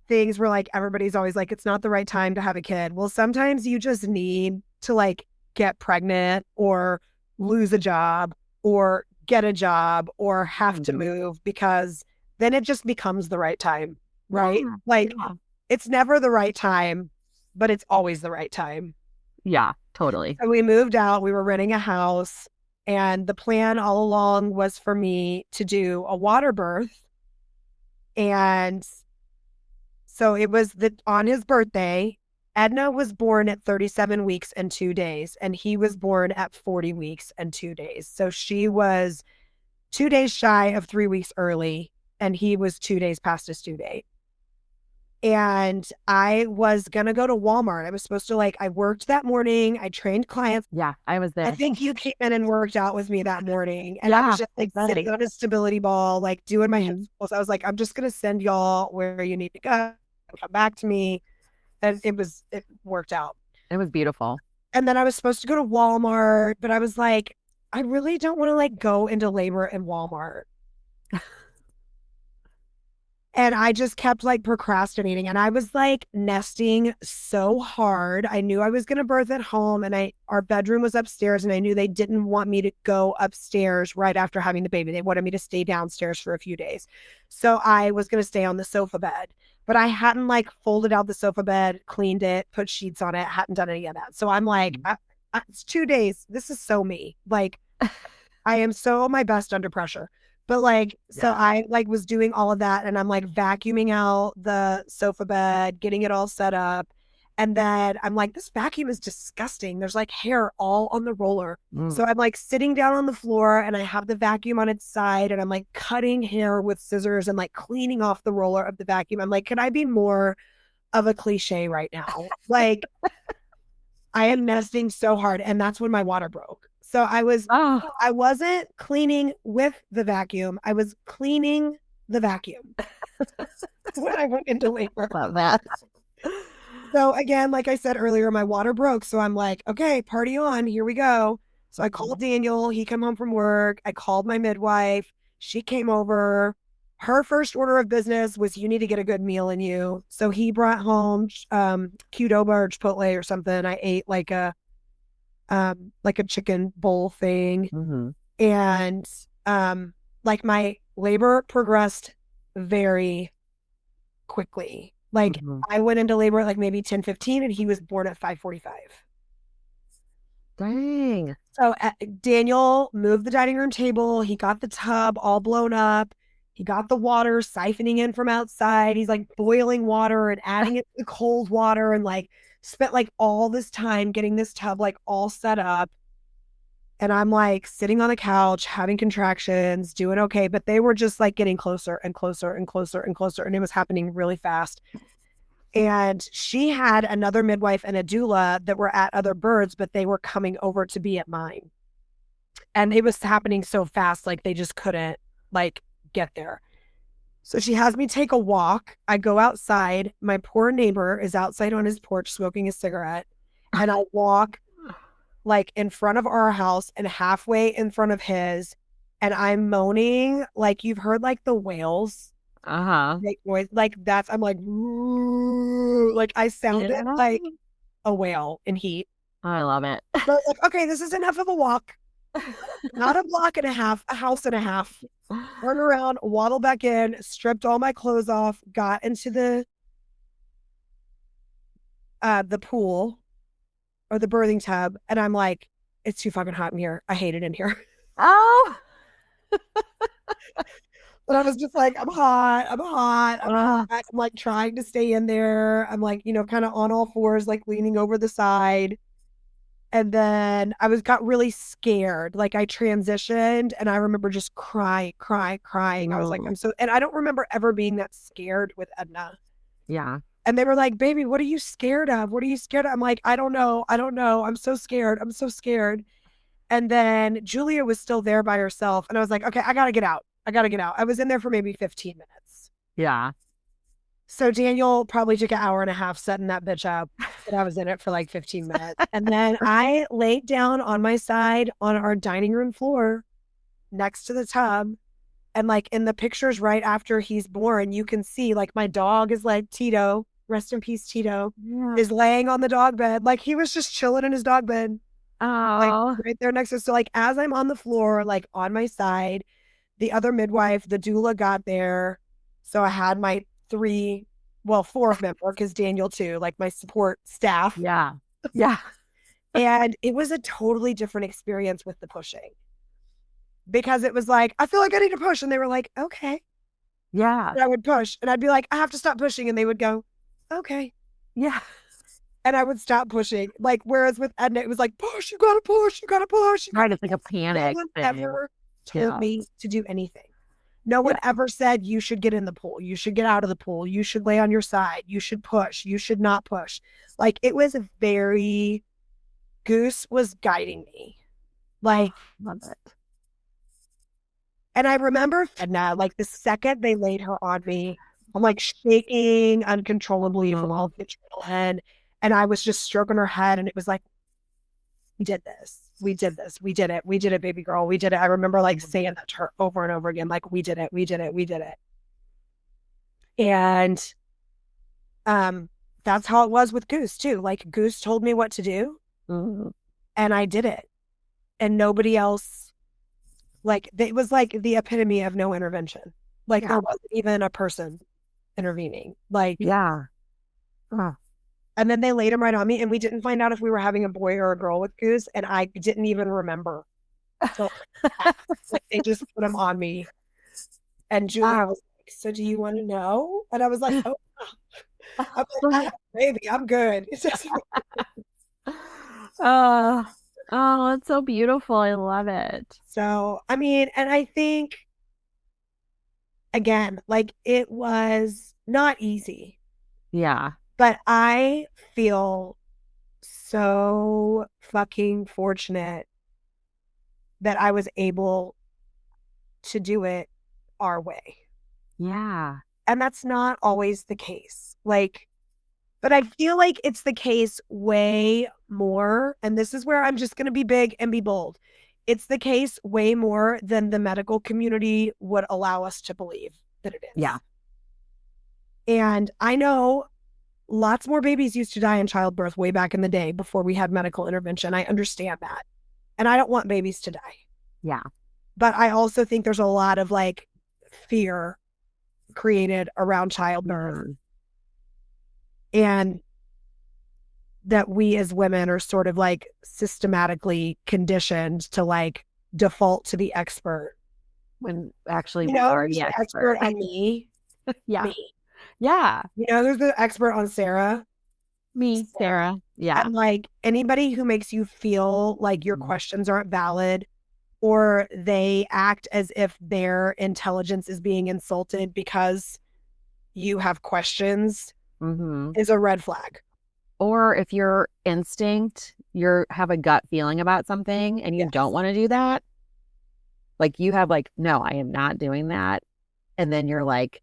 things where like everybody's always like, it's not the right time to have a kid. Well, sometimes you just need to like get pregnant or lose a job or get a job or have to move because then it just becomes the right time, right? It's never the right time, but it's always the right time. Yeah, totally. So we moved out. We were renting a house. And the plan all along was for me to do a water birth. And so it was on his birthday. Edna was born at 37 weeks and 2 days. And he was born at 40 weeks and 2 days. So she was 2 days shy of 3 weeks early. And he was 2 days past his due date. And I was going to go to Walmart. I was supposed to I worked that morning. I trained clients. Yeah, I was there. I think you came in and worked out with me that morning. And I was just sitting on a stability ball, doing my head pulls. I was like, I'm just going to send y'all where you need to go. Come back to me. And it worked out. It was beautiful. And then I was supposed to go to Walmart, but I was like, I really don't want to go into labor in Walmart. And I just kept procrastinating, and I was nesting so hard. I knew I was going to birth at home, and our bedroom was upstairs, and I knew they didn't want me to go upstairs right after having the baby. They wanted me to stay downstairs for a few days. So I was going to stay on the sofa bed, but I hadn't folded out the sofa bed, cleaned it, put sheets on it, hadn't done any of that. So I'm it's 2 days. This is so me. I am so my best under pressure. But so I was doing all of that, and I'm vacuuming out the sofa bed, getting it all set up. And then I'm this vacuum is disgusting. There's hair all on the roller. So I'm sitting down on the floor, and I have the vacuum on its side, and I'm cutting hair with scissors and cleaning off the roller of the vacuum. I'm can I be more of a cliche right now? I am nesting so hard, and that's when my water broke. So I wasn't cleaning with the vacuum. I was cleaning the vacuum when I went into labor. Love that. So again, like I said earlier, my water broke. So I'm okay, party on. Here we go. So I called Daniel. He came home from work. I called my midwife. She came over. Her first order of business was you need to get a good meal in you. So he brought home Qdoba or Chipotle or something. I ate like a chicken bowl thing. Mm-hmm. And like my labor progressed very quickly. Like Mm-hmm. I went into labor at like maybe 10:15 and he was born at 5:45. Dang. So Daniel moved the dining room table. He got the tub all blown up. He got the water siphoning in from outside. He's like boiling water and adding it to the cold water and like spent like all this time getting this tub like all set up. And I'm like sitting on the couch having contractions, doing okay. But they were just like getting closer and closer and closer and closer. And it was happening really fast. And she had another midwife and a doula that were at other birds, but they were coming over to be at mine. And it was happening so fast, like they just couldn't like get there. So she has me take a walk. I go outside. My poor neighbor is outside on his porch smoking a cigarette. And I walk like in front of our house and halfway in front of his. And I'm moaning like you've heard like the whales make noise. Like that's, I'm like, like I sounded like a whale in heat. I love it. But like, okay, this is enough of a walk. Not a block and a half, a house and a half. Turn around, waddle back in, stripped all my clothes off, got into the pool or the birthing tub, and I'm like, it's too fucking hot in here. I hate it in here. Oh. But I was just like, I'm hot. I'm like trying to stay in there. I'm like, kind of on all fours, like leaning over the side. And then got really scared. Like I transitioned and I remember just crying. I was like, and I don't remember ever being that scared with Edna. Yeah. And they were like, baby, what are you scared of? What are you scared of? I'm like, I don't know. I'm so scared. And then Julia was still there by herself. And I was like, okay, I got to get out. I was in there for maybe 15 minutes. Yeah. So Daniel probably took an hour and a half setting that bitch up. But I was in it for like 15 minutes. And then I laid down on my side on our dining room floor next to the tub. And like in the pictures right after he's born, you can see like my dog is like Tito, rest in peace, Tito, is laying on the dog bed. Like he was just chilling in his dog bed. Oh. Like, right there next to us. So like as I'm on the floor, like on my side, the other midwife, the doula got there. So I had my 4 member, because Daniel too, like my support staff. Yeah. Yeah. And it was a totally different experience with the pushing. Because it was like, I feel like I need to push. And they were like, okay. Yeah. And I would push. And I'd be like, I have to stop pushing. And they would go, okay. Yeah. And I would stop pushing. Like, whereas with Edna, it was like, push, you gotta push. Right. It's like a panic. No one ever told me to do anything. No one ever said you should get in the pool. You should get out of the pool. You should lay on your side. You should push. You should not push. Like, it was Goose was guiding me. Like, love it. And I remember Edna, like the second they laid her on me, I'm like shaking uncontrollably from all the adrenaline. And I was just stroking her head. And it was like, we did this. We did this. We did it. We did it, baby girl. We did it. I remember like saying that to her over and over again. Like, we did it. We did it. We did it. And that's how it was with Goose too. Like Goose told me what to do. Mm-hmm. And I did it. And nobody else. Like, it was like the epitome of no intervention. Like, there wasn't even a person intervening. Like, yeah. And then they laid him right on me, and we didn't find out if we were having a boy or a girl with Goose, and I didn't even remember. So like, they just put him on me. And Julia was like, so do you want to know? And I was like, oh, I'm like, baby, I'm good. Oh, it's so beautiful. I love it. So, I mean, and I think, again, like it was not easy. Yeah. But I feel so fucking fortunate that I was able to do it our way. Yeah. And that's not always the case. Like, but I feel like it's the case way more. And this is where I'm just going to be big and be bold. it's the case way more than the medical community would allow us to believe that it is. Yeah. And I know lots more babies used to die in childbirth way back in the day before we had medical intervention. I understand that. And I don't want babies to die. Yeah. But I also think there's a lot of like fear created around childbirth. And that we as women are sort of like systematically conditioned to like default to the expert. When actually we are the expert on me. Yeah. Me. Yeah. There's the expert on Sarah. Me, Sarah. Yeah. And like anybody who makes you feel like your questions aren't valid or they act as if their intelligence is being insulted because you have questions is a red flag. Or if your instinct, have a gut feeling about something and you don't want to do that, like you have like, no, I am not doing that. And then you're like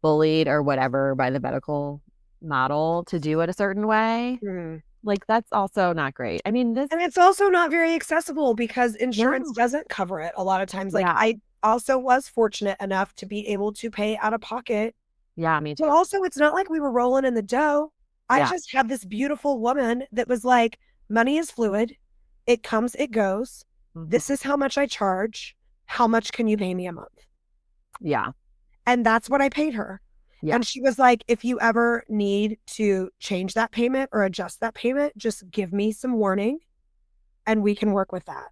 bullied or whatever by the medical model to do it a certain way. Like that's also not great. I mean, and it's also not very accessible because insurance doesn't cover it a lot of times. Like I also was fortunate enough to be able to pay out of pocket. Yeah, me too. But also it's not like we were rolling in the dough. I just had this beautiful woman that was like, money is fluid. It comes, it goes. This is how much I charge. How much can you pay me a month? Yeah. And that's what I paid her. Yeah. And she was like, if you ever need to change that payment or adjust that payment, just give me some warning and we can work with that.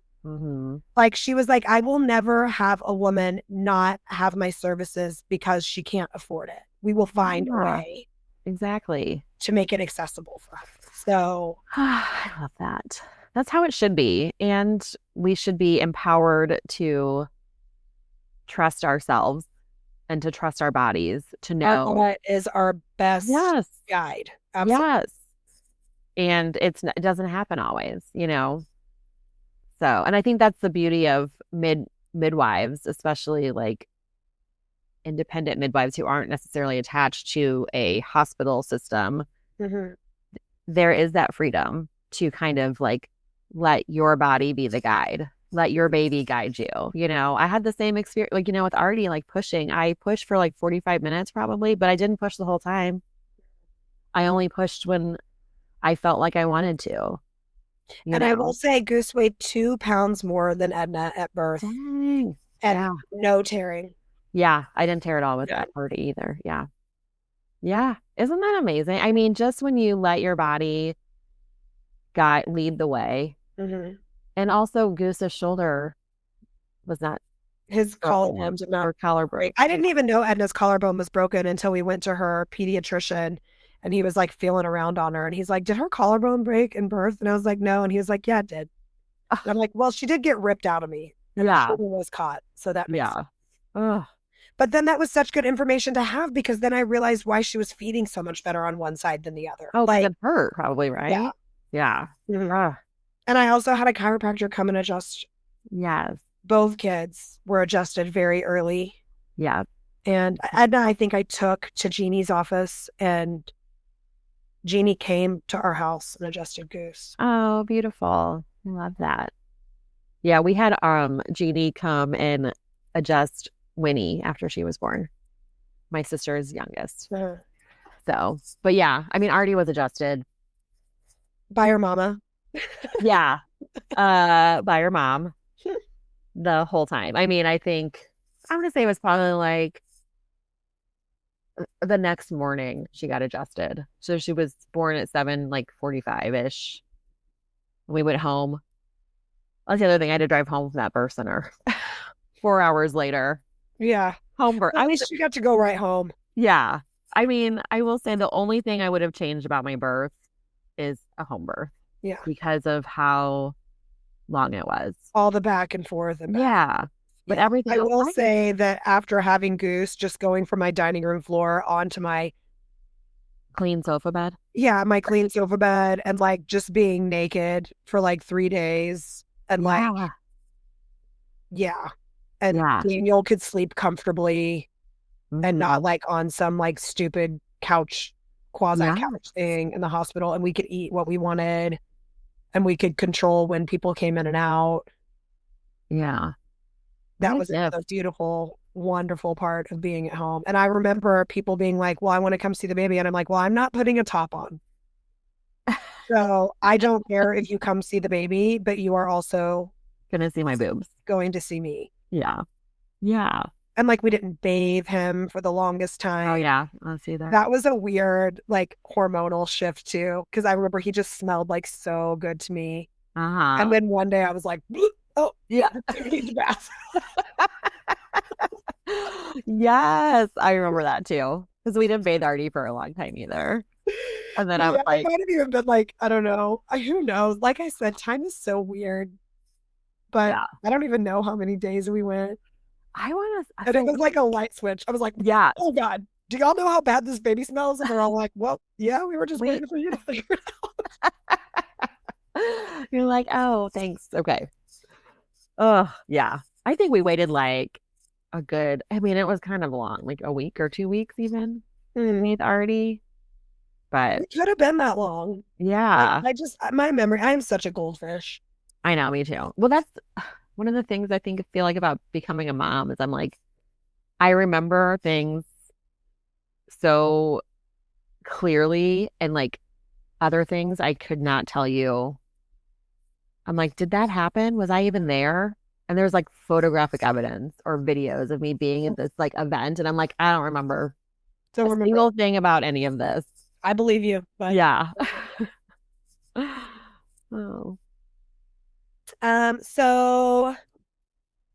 Like she was like, I will never have a woman not have my services because she can't afford it. We will find a way. Exactly. To make it accessible for her. So I love that. That's how it should be. And we should be empowered to trust ourselves and to trust our bodies, to know what is our best guide. Absolutely. Yes. And it doesn't happen always, So, and I think that's the beauty of midwives, especially like independent midwives who aren't necessarily attached to a hospital system. There is that freedom to kind of like let your body be the guide, let your baby guide you. I had the same experience, like, with Artie, like pushing. I pushed for like 45 minutes probably, but I didn't push the whole time. I only pushed when I felt like I wanted to. And I will say Goose weighed 2 pounds more than Edna at birth. Dang. And no tearing. Yeah, I didn't tear it all with that Artie either. Yeah. Yeah. Isn't that amazing? I mean, just when you let your body lead the way. And also Goose's shoulder was not. His collarbone did not break. I didn't even know Edna's collarbone was broken until we went to her pediatrician and he was like feeling around on her and he's like, did her collarbone break in birth? And I was like, no. And he was like, yeah, it did. And I'm like, well, she did get ripped out of me. And her shoulder was caught. So that makes sense. But then that was such good information to have because then I realized why she was feeding so much better on one side than the other. Oh, like it hurt probably, right? Yeah. And I also had a chiropractor come and adjust. Yes. Both kids were adjusted very early. Yeah. And Edna, I think I took to Jeannie's office and Jeannie came to our house and adjusted Goose. Oh, beautiful. I love that. Yeah, we had Jeannie come and adjust Winnie after she was born. My sister's youngest. So, but yeah, I mean, Artie was adjusted by her mama. Yeah. By her mom the whole time. I mean, I think I'm going to say it was probably like the next morning she got adjusted. So she was born at 7:45-ish. We went home. That's the other thing. I had to drive home from that birth center 4 hours later. Yeah. Home birth. At least you got to go right home. Yeah. I mean, I will say the only thing I would have changed about my birth is a home birth. Yeah. Because of how long it was. All the back and forth. And back. Yeah. But everything. I will say that after having Goose, just going from my dining room floor onto my clean sofa bed. Yeah, my clean sofa bed and like just being naked for like 3 days. And and Daniel could sleep comfortably and not like on some like stupid couch, quasi-couch thing in the hospital. And we could eat what we wanted and we could control when people came in and out. Yeah. That was a beautiful, wonderful part of being at home. And I remember people being like, well, I want to come see the baby. And I'm like, well, I'm not putting a top on. So I don't care if you come see the baby, but you are also going to see my boobs. Going to see me. Yeah. Yeah. And like we didn't bathe him for the longest time. Oh yeah, I see that. That was a weird like hormonal shift too, because I remember he just smelled like so good to me. And then one day I was like, oh yeah, bath. Yes, I remember that too, because we didn't bathe Artie for a long time either. And then I was like, it might have even been like, I don't know, who knows? Like I said, time is so weird. But I don't even know how many days we went. I want to. And it was like a light switch. I was like, yeah. Oh God, do y'all know how bad this baby smells? And they're all like, well, yeah, we were just waiting for you to figure it out. You're like, oh, thanks. Okay. Oh, yeah. I think we waited like a good, I mean, it was kind of long, like a week or 2 weeks even with Artie. But it could have been that long. Yeah. My memory, I am such a goldfish. I know, me too. Well, that's one of the things I feel like about becoming a mom is I'm like, I remember things so clearly and like other things I could not tell you. I'm like, did that happen? Was I even there? And there's like photographic evidence or videos of me being at this like event. And I'm like, I don't remember a single thing about any of this. I believe you. But... Yeah. Oh. So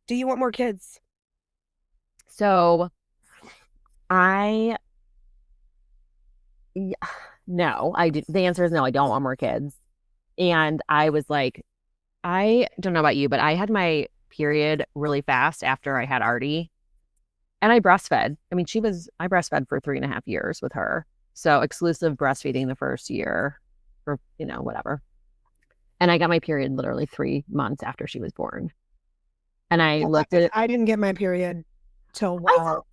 do you want more kids? So no, I do. The answer is no, I don't want more kids. And I was like, I don't know about you, but I had my period really fast after I had Artie. And I breastfed. I mean, I breastfed for 3.5 years with her. So exclusive breastfeeding the first year or, whatever. And I got my period literally 3 months after she was born. And I looked at it. I didn't get my period till wow.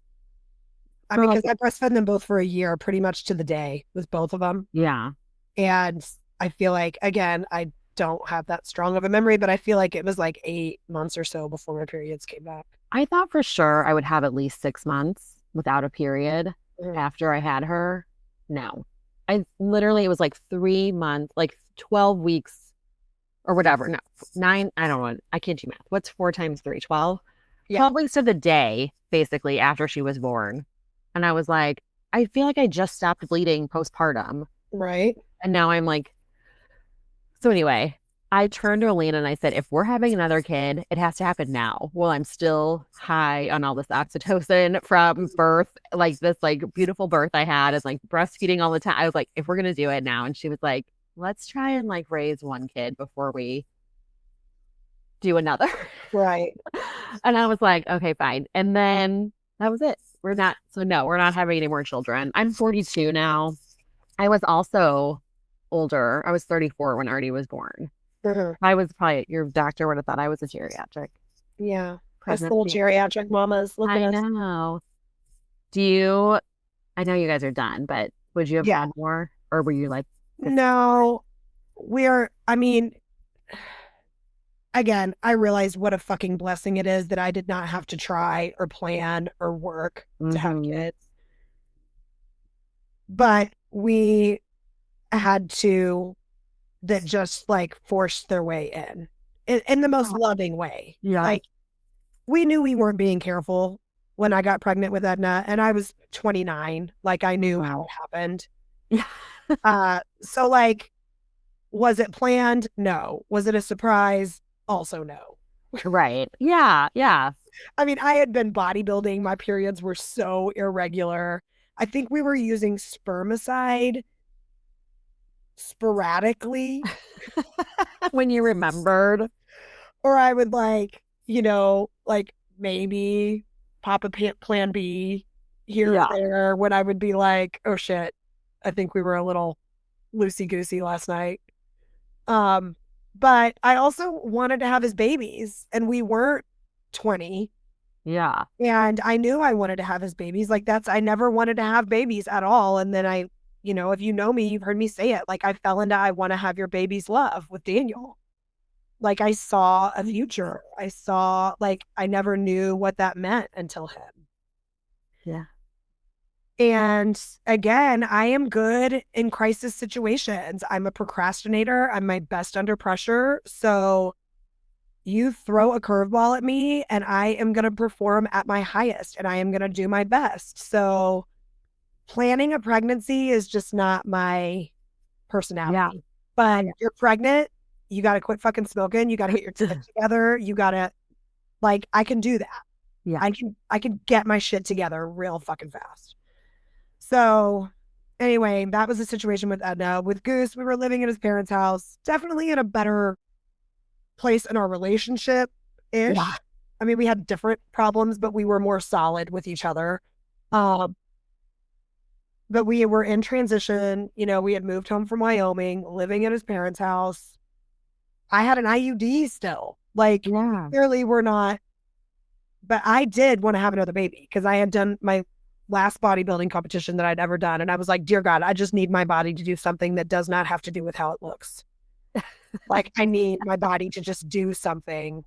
I mean, because I breastfed them both for a year, pretty much to the day with both of them. Yeah. And I feel like, again, I don't have that strong of a memory, but I feel like it was like 8 months or so before my periods came back. I thought for sure I would have at least 6 months without a period after I had her. No. It was like 3 months, like 12 weeks or whatever. No, 9, I don't know. I can't do math. What's 4 times 3? 12? Yeah. 12 weeks to the day, basically, after she was born. And I was like, I feel like I just stopped bleeding postpartum. Right. And now I'm like, so anyway, I turned to Alina and I said, if we're having another kid, it has to happen now. Well, I'm still high on all this oxytocin from birth, like this like beautiful birth I had and like breastfeeding all the time. I was like, if we're going to do it now. And she was like, let's try and like raise one kid before we do another. Right. And I was like, okay, fine. And then that was it. We're not having any more children. I'm 42 now. I was also older. I was 34 when Artie was born. I was probably, your doctor would have thought I was a geriatric. Yeah. Us little geriatric mamas. Look at us. I know. I know you guys are done, but would you have had more? Or were you like? No, again, I realized what a fucking blessing it is that I did not have to try or plan or work to have kids. But we had to that just like forced their way in the most loving way. Yeah. Like we knew we weren't being careful when I got pregnant with Edna and I was 29. Like I knew how it happened. Yeah. So like, was it planned? No. Was it a surprise? Also no. Right. Yeah. Yeah. I mean, I had been bodybuilding. My periods were so irregular. I think we were using spermicide sporadically. When you remembered. Or I would like maybe pop a plan B here or there when I would be like, oh shit, I think we were a little loosey-goosey last night. But I also wanted to have his babies and we weren't 20. Yeah. And I knew I wanted to have his babies. Like I never wanted to have babies at all. And then if you know me, you've heard me say it. Like I fell into I want to have your baby's love with Daniel. Like I saw a future. I saw, like, I never knew what that meant until him. Yeah. And again, I am good in crisis situations. I'm a procrastinator. I'm my best under pressure. So you throw a curveball at me and I am going to perform at my highest and I am going to do my best. So planning a pregnancy is just not my personality. Yeah. But you're pregnant, you got to quit fucking smoking. You got to get your shit together. You got to, like, I can do that. Yeah. I can get my shit together real fucking fast. So anyway, that was the situation with Edna. With Goose, we were living in his parents' house, definitely in a better place in our relationship-ish. Yeah. I mean, we had different problems, but we were more solid with each other. But we were in transition. You know, we had moved home from Wyoming, living in his parents' house. I had an IUD still. Like, clearly we're not. But I did want to have another baby because I had done my last bodybuilding competition that I'd ever done. And I was like, dear God, I just need my body to do something that does not have to do with how it looks. Like, I need my body to just do something.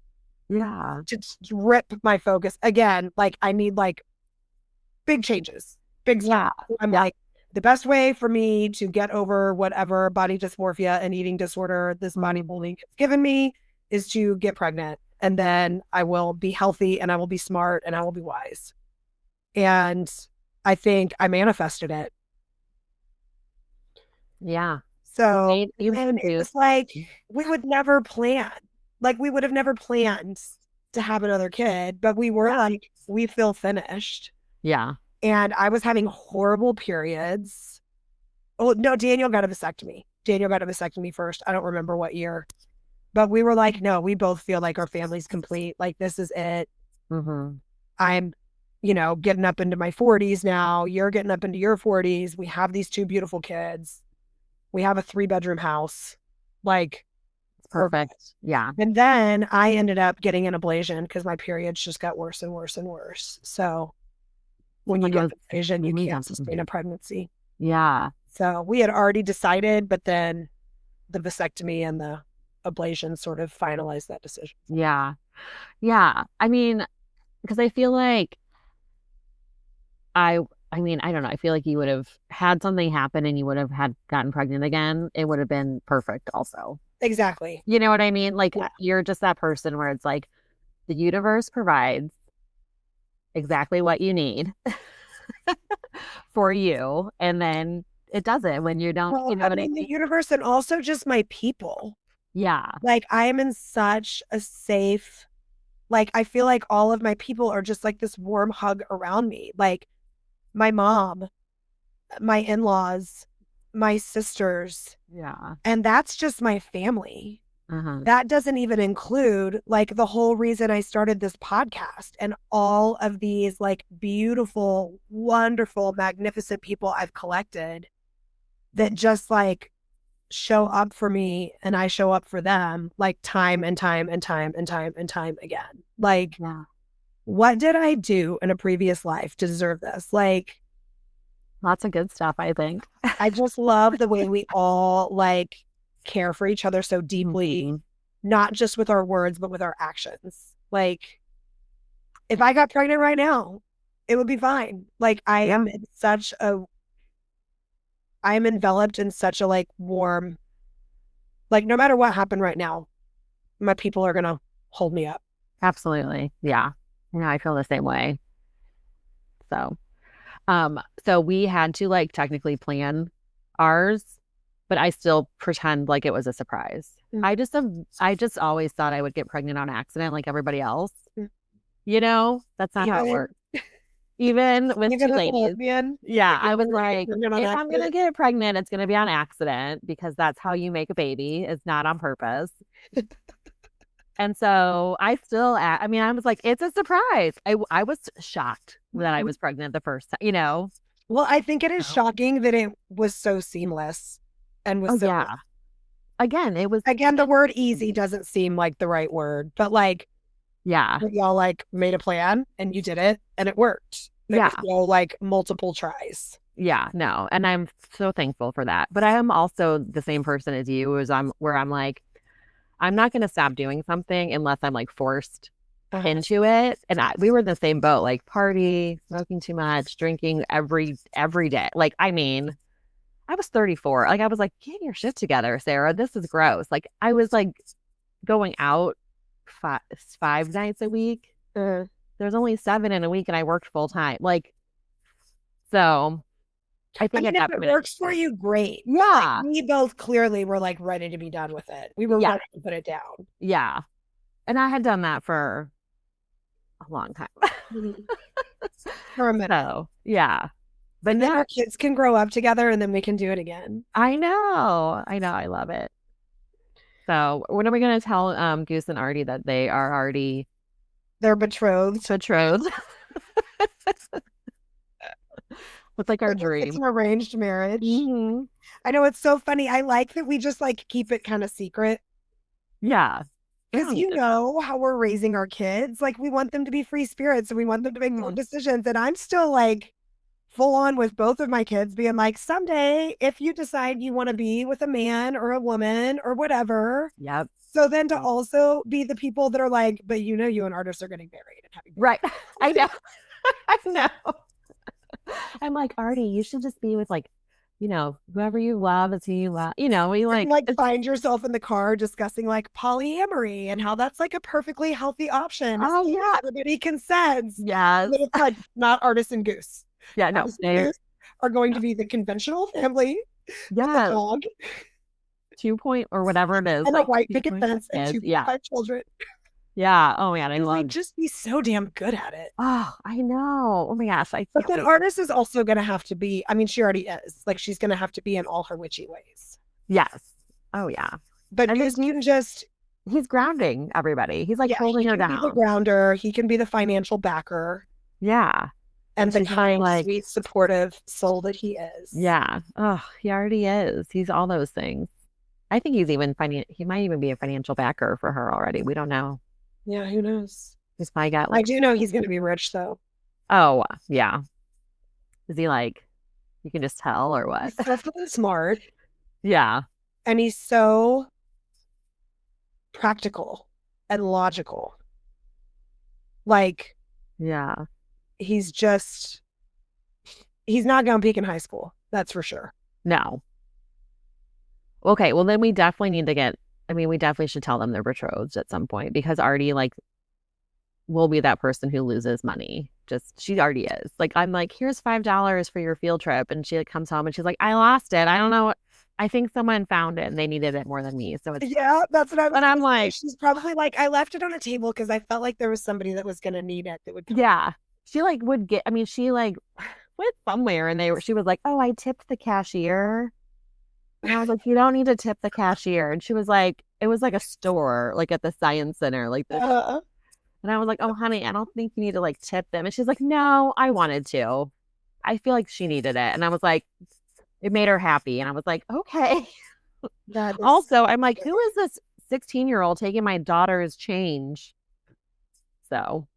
Yeah. To rip my focus. Again, like, I need, like, big changes. Big stuff. I'm like, the best way for me to get over whatever body dysmorphia and eating disorder this bodybuilding has given me is to get pregnant. And then I will be healthy and I will be smart and I will be wise. And I think I manifested it. Yeah. So it's like we would never plan. Like, we would have never planned to have another kid, but we were like, we feel finished. Yeah. And I was having horrible periods. Oh, no, Daniel got a vasectomy. Daniel got a vasectomy first. I don't remember what year. But we were like, no, we both feel like our family's complete. Like, this is it. Mm-hmm. I'm, you know, getting up into my 40s now. You're getting up into your 40s. We have these 2 beautiful kids. We have a 3-bedroom house. Like, perfect. Yeah. And then I ended up getting an ablation because my periods just got worse and worse and worse. So when you get an ablation, you can't sustain a pregnancy. Yeah. So we had already decided, but then the vasectomy and the ablation sort of finalized that decision. Yeah. Yeah. I mean, because I feel like I mean, I don't know. I feel like you would have had something happen and you would have gotten pregnant again. It would have been perfect also. Exactly. You know what I mean? Like, you're just that person where it's like the universe provides exactly what you need for you. And then it doesn't when you don't, you know what I mean? The universe and also just my people. Yeah. Like, I am in such a safe, like, I feel like all of my people are just like this warm hug around me. Like, my mom, my in-laws, my sisters. Yeah. And that's just my family. Uh-huh. That doesn't even include, like, the whole reason I started this podcast and all of these, like, beautiful, wonderful, magnificent people I've collected that just, like, show up for me and I show up for them, like, time and time and time and time and time again. Like, what did I do in a previous life to deserve this? Like, lots of good stuff, I think. I just love the way we all, like, care for each other so deeply, not just with our words, but with our actions. Like, if I got pregnant right now, it would be fine. Like, I am enveloped in such a, like, warm, like, no matter what happened right now, my people are going to hold me up. Absolutely. Yeah. Yeah, I feel the same way. So we had to, like, technically plan ours, but I still pretend like it was a surprise. Mm-hmm. I just always thought I would get pregnant on accident like everybody else. Mm-hmm. You know, that's not how it works. Even with 2 ladies. Yeah, I was like, if I'm going to get pregnant, it's going to be on accident because that's how you make a baby. It's not on purpose. And so I was like, it's a surprise. I was shocked that I was pregnant the first time, you know? Well, I think it is shocking that it was so seamless and was Again, the word easy doesn't seem like the right word, but, like, y'all, like, made a plan and you did it and it worked. There was no, like, multiple tries. Yeah, no. And I'm so thankful for that. But I am also the same person as you, where I'm like, I'm not going to stop doing something unless I'm like forced into it. And we were in the same boat, like party, smoking too much, drinking every day. Like, I mean, I was 34. Like, I was like, get your shit together, Sarah. This is gross. Like, I was like going out five nights a week. There's only 7 in a week and I worked full time. Like, so I think if it works for you, great. Yeah. Like, we both clearly were like ready to be done with it. We were ready to put it down. Yeah. And I had done that for a long time. For a minute. So, yeah. But then our kids can grow up together and then we can do it again. I know. I love it. So when are we going to tell Goose and Artie that they are already... They're betrothed. It's like our dream. It's an arranged marriage. Mm-hmm. I know, it's so funny. I like that we just like keep it kind of secret. Yeah. Because you know how we're raising our kids. Like, we want them to be free spirits and we want them to make more decisions. And I'm still like full on with both of my kids being like, someday if you decide you want to be with a man or a woman or whatever. Yep. So then to also be the people that are like, but you and artists are getting married and having right. I know. I know. I'm like, Artie, you should just be with like, whoever you love is who you love. We like find yourself in the car discussing like polyamory and how that's like a perfectly healthy option. Oh yeah. Everybody consents. Yes. But it's like not Artist and Goose. Yeah, no. They are going to be the conventional family. Yeah. Dog. 2 point or whatever it is. And like, a white picket fence and 2.5 children. Yeah. Oh man, I love. We'd just be so damn good at it. Oh, I know. Oh my gosh. But then Artist is also going to have to be. I mean, she already is. Like, she's going to have to be in all her witchy ways. Yes. Oh yeah. But Goose can just. He's grounding everybody. He's like holding her down. He can be the grounder. He can be the financial backer. Yeah. And the kind, sweet, supportive soul that he is. Yeah. Oh, he already is. He's all those things. I think he's even he might even be a financial backer for her already. We don't know. Yeah, who knows? He's probably got. I do know he's going to be rich, though. Oh yeah. Is he like? You can just tell, or what? He's definitely smart. Yeah. And he's so practical and logical. Like. Yeah. He's not going to peak in high school. That's for sure. No. Okay. Well, then we definitely need to we definitely should tell them they're betrothed at some point, because Artie will be that person who loses money. She already is. Like, I'm like, here's $5 for your field trip. And she comes home and she's like, I lost it. I don't know. I think someone found it and they needed it more than me. So it's. Yeah, that's what I was. And I'm like, she's probably like, I left it on a table because I felt like there was somebody that was going to need it that would come. Yeah. She would get, she went somewhere and she was like, oh, I tipped the cashier. And I was like, you don't need to tip the cashier. And she was like, it was like a store, like at the Science Center, like this. And I was like, oh, honey, I don't think you need to tip them. And she's like, no, I wanted to. I feel like she needed it. And I was like, it made her happy. And I was like, okay. Also, I'm like, who is this 16-year-old taking my daughter's change? So.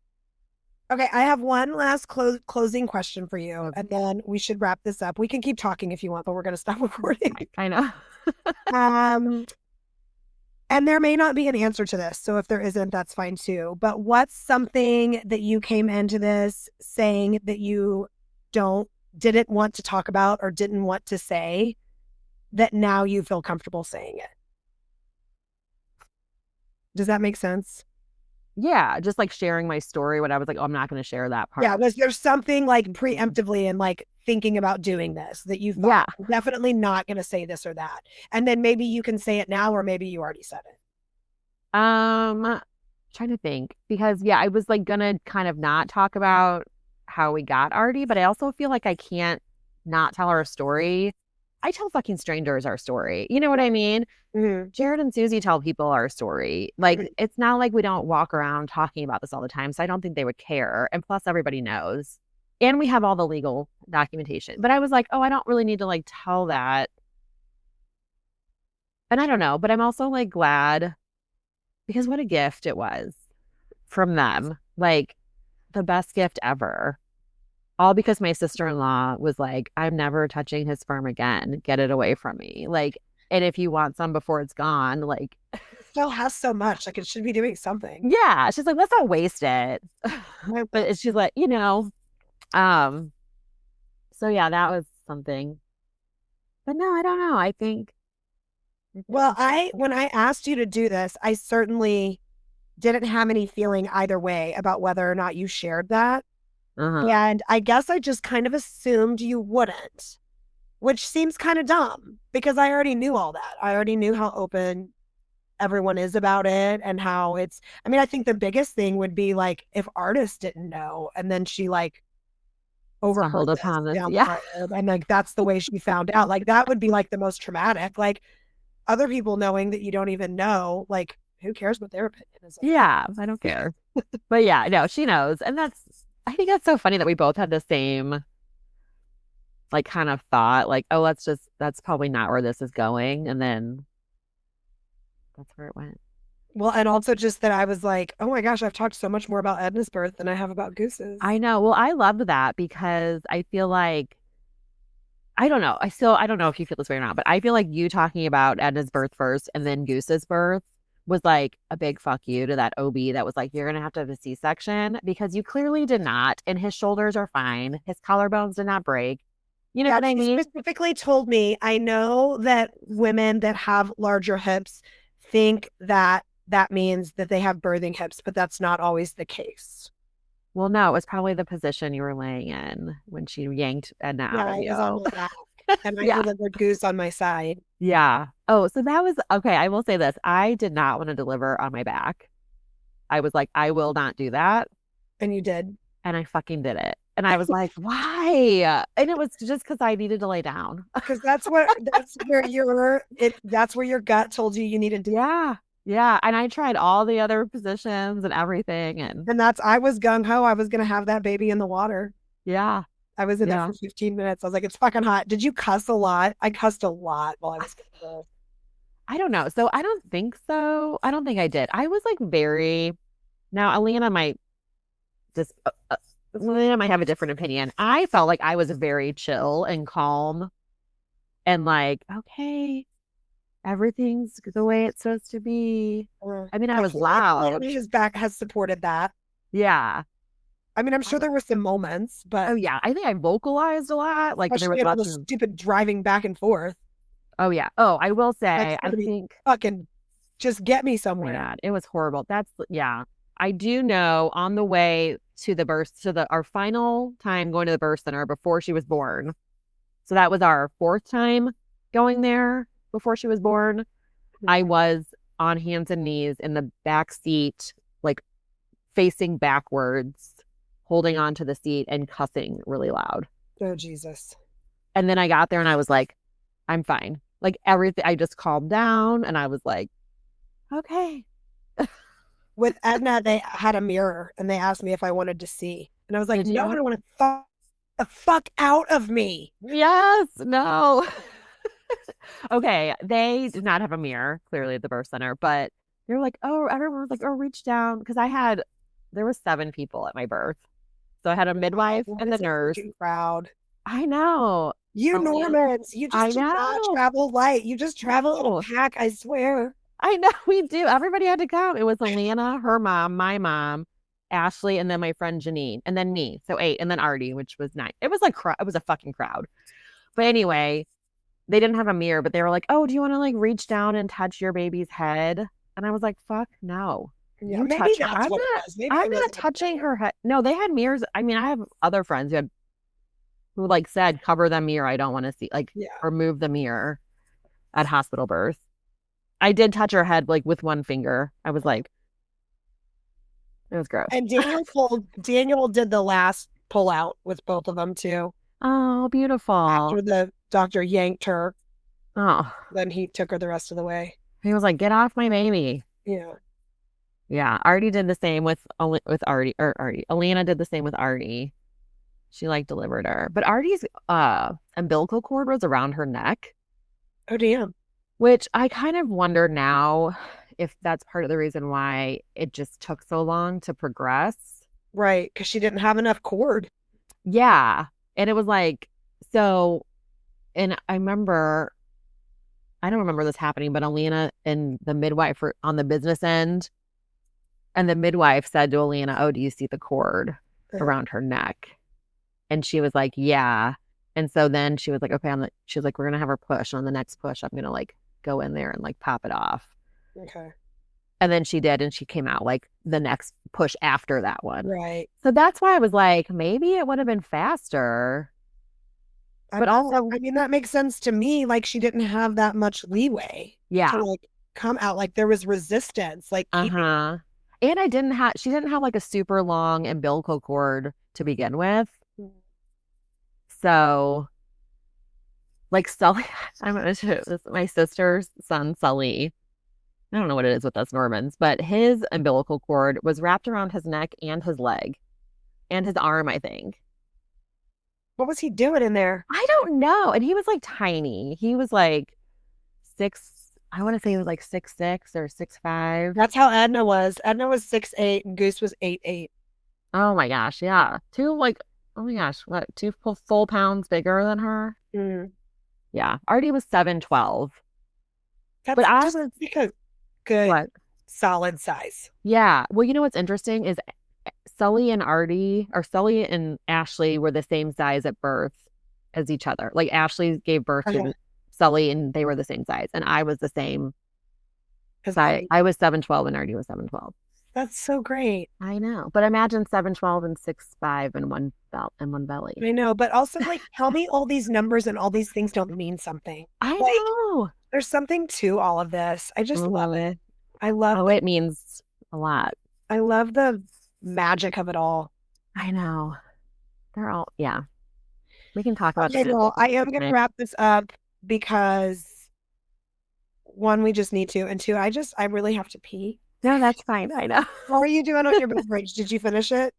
Okay, I have one last closing question for you, and then we should wrap this up. We can keep talking if you want, but we're going to stop recording. I know. And there may not be an answer to this, so if there isn't, that's fine too. But what's something that you came into this saying that you didn't want to talk about or didn't want to say that now you feel comfortable saying it? Does that make sense? Yeah, just sharing my story when I was like, oh, I'm not going to share that part. Yeah, there's something preemptively and thinking about doing this that you've definitely not going to say this or that. And then maybe you can say it now, or maybe you already said it. Trying to think, because I was going to kind of not talk about how we got Artie, but I also feel like I can't not tell our story. I tell fucking strangers our story. You know what I mean? Mm-hmm. Jared and Susie tell people our story. It's not like we don't walk around talking about this all the time. So I don't think they would care. And plus, everybody knows. And we have all the legal documentation. But I was like, oh, I don't really need to tell that. And I don't know. But I'm also glad, because what a gift it was from them. The best gift ever. All because my sister-in-law was like, I'm never touching his sperm again. Get it away from me. And if you want some before it's gone, still has so much. Like, it should be doing something. Yeah. She's like, let's not waste it. But she's like, so yeah, that was something. But no, I don't know. I think. Well, when I asked you to do this, I certainly didn't have any feeling either way about whether or not you shared that. And I guess I just kind of assumed you wouldn't, which seems kind of dumb because I already knew all that. I already knew how open everyone is about it and how it's, I mean, I think the biggest thing would be like if Artis didn't know and then she like overheard upon this. Yeah. And like that's the way she found out. Like that would be like the most traumatic. Like other people knowing that you don't even know, like who cares what their opinion is? Yeah, I don't care. But yeah, no, she knows. And I think that's so funny that we both had the same like kind of thought, like, oh, that's probably not where this is going. And then that's where it went. Well, and also just that I was like, oh my gosh, I've talked so much more about Edna's birth than I have about Goose's. I know. Well, I loved that because I feel like, I don't know. I don't know if you feel this way or not, but I feel like you talking about Edna's birth first and then Goose's birth was like a big fuck you to that OB that was like, you're going to have a C-section because you clearly did not. And his shoulders are fine. His collarbones did not break. You know what I mean? She specifically told me, I know that women that have larger hips think that means that they have birthing hips, but that's not always the case. Well, no, it was probably the position you were laying in when she yanked Edna out of you. On my back. And I had the Goose on my side. Yeah. Oh, so that was okay. I will say this. I did not want to deliver on my back. I was like, I will not do that. And you did. And I fucking did it. And I was like, why? And it was just because I needed to lay down. Because that's where your gut told you needed to. Yeah. Yeah. And I tried all the other positions and everything. And I was gung-ho. I was going to have that baby in the water. Yeah. I was in there for 15 minutes. I was like, it's fucking hot. Did you cuss a lot? I cussed a lot while I was giving birth. I don't know. So I don't think so. I don't think I did. I was like now Alina might have a different opinion. I felt like I was very chill and calm and like, okay, everything's the way it's supposed to be. I mean, I was loud. His back has supported that. Yeah. I mean, I'm sure there were some moments, but oh yeah, I think I vocalized a lot. Like there was all the stupid driving back and forth. Oh yeah. Oh, I will say, I think fucking just get me somewhere. Yeah, it was horrible. I do know on the way to the birth, our final time going to the birth center before she was born. So that was our 4th time going there before she was born. I was on hands and knees in the back seat, like facing backwards, holding on to the seat and cussing really loud. Oh, Jesus. And then I got there and I was like, I'm fine. Like everything, I just calmed down and I was like, okay. With Edna, they had a mirror and they asked me if I wanted to see. And I was like, no, I don't want to the fuck out of me. Yes, no. Okay, they did not have a mirror, clearly at the birth center, but they were like, oh, everyone was like, oh, reach down. Because there was 7 people at my birth. So I had a midwife and the nurse. Crowd. I know. You Normans, you just do not travel light. You just travel in a pack, I swear. I know we do. Everybody had to come. It was Alina, her mom, my mom, Ashley, and then my friend Janine, and then me. So 8, and then Artie, which was 9. It was like it was a fucking crowd. But anyway, they didn't have a mirror, but they were like, "Oh, do you want to like reach down and touch your baby's head?" And I was like, "Fuck no." Yeah, maybe that's what it was. Maybe I'm not touching her head. No, they had mirrors. I mean, I have other friends who like said, cover the mirror. I don't want to see, remove the mirror at hospital birth. I did touch her head like with one finger. I was like, it was gross. And Daniel did the last pull out with both of them too. Oh, beautiful. After the doctor yanked her. Oh. Then he took her the rest of the way. He was like, get off my baby. Yeah. Yeah. Artie did the same with Artie. Alina did the same with Artie. She like delivered her. But Artie's umbilical cord was around her neck. Oh, damn. Which I kind of wonder now if that's part of the reason why it just took so long to progress. Right. Because she didn't have enough cord. Yeah. And it was like, so, and I remember I don't remember this happening, but Alina and the midwife were on the business end. And the midwife said to Alina, "Oh, do you see the cord around her neck?" And she was like, "Yeah." And so then she was like, "Okay," she was like, "We're going to have her push. And on the next push, I'm going to like go in there and like pop it off." Okay. And then she did. And she came out like the next push after that one. Right. So that's why I was like, maybe it would have been faster. But also, I mean, that makes sense to me. Like, she didn't have that much leeway. Yeah. To like come out. Like, there was resistance. Like, and she didn't have like a super long umbilical cord to begin with. So, like Sully, my sister's son, Sully. I don't know what it is with us Normans, but his umbilical cord was wrapped around his neck and his leg and his arm, I think. What was he doing in there? I don't know. And he was like tiny. He was like I want to say he was like 6'6" or 6'5". That's how Edna was. Edna was 6'8" and Goose was 8'8". Oh my gosh, yeah. Oh my gosh, what, 2 full pounds bigger than her? Mm. Yeah. Artie was 7'12". But I was like a good solid size. Yeah. Well, you know what's interesting is Sully and Ashley were the same size at birth as each other. Like Ashley gave birth to Sully and they were the same size. And I was the same size. I was 7'12" and Artie was 7'12". That's so great. I know. But imagine 7'12" and 6'5" and one belly. I know. But also, like, tell me all these numbers and all these things don't mean something. I know. There's something to all of this. I just love it. I love it. It means a lot. I love the magic of it all. I know. They're all, yeah. We can talk about that. I am going to wrap this up because 1, we just need to, and 2, I really have to pee. No, that's fine. I know. How are you doing on your beverage? Did you finish it?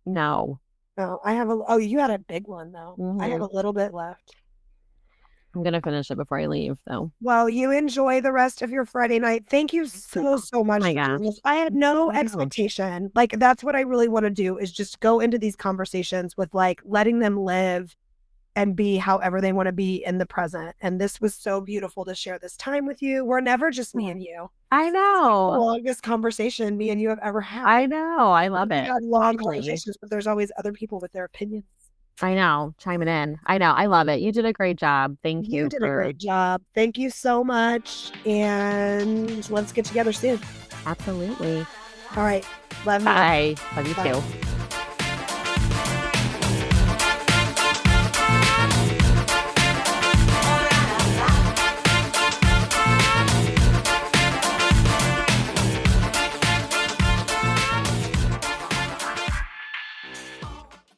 No. Oh, you had a big one though. Mm-hmm. I have a little bit left. I'm going to finish it before I leave though. Well, you enjoy the rest of your Friday night. Thank you so much. Oh my gosh. I had no expectation. Like, that's what I really want to do, is just go into these conversations with like letting them live and be however they want to be in the present. And this was so beautiful to share this time with you. We're never just me and you. I know. It's the longest conversation me and you have ever had. I know. I love it. We had long conversations, but there's always other people with their opinions. I know. Chiming in. I know. I love it. You did a great job. Thank you. You did a great job. Thank you so much. And let's get together soon. Absolutely. All right. Love you. Bye. Love you too.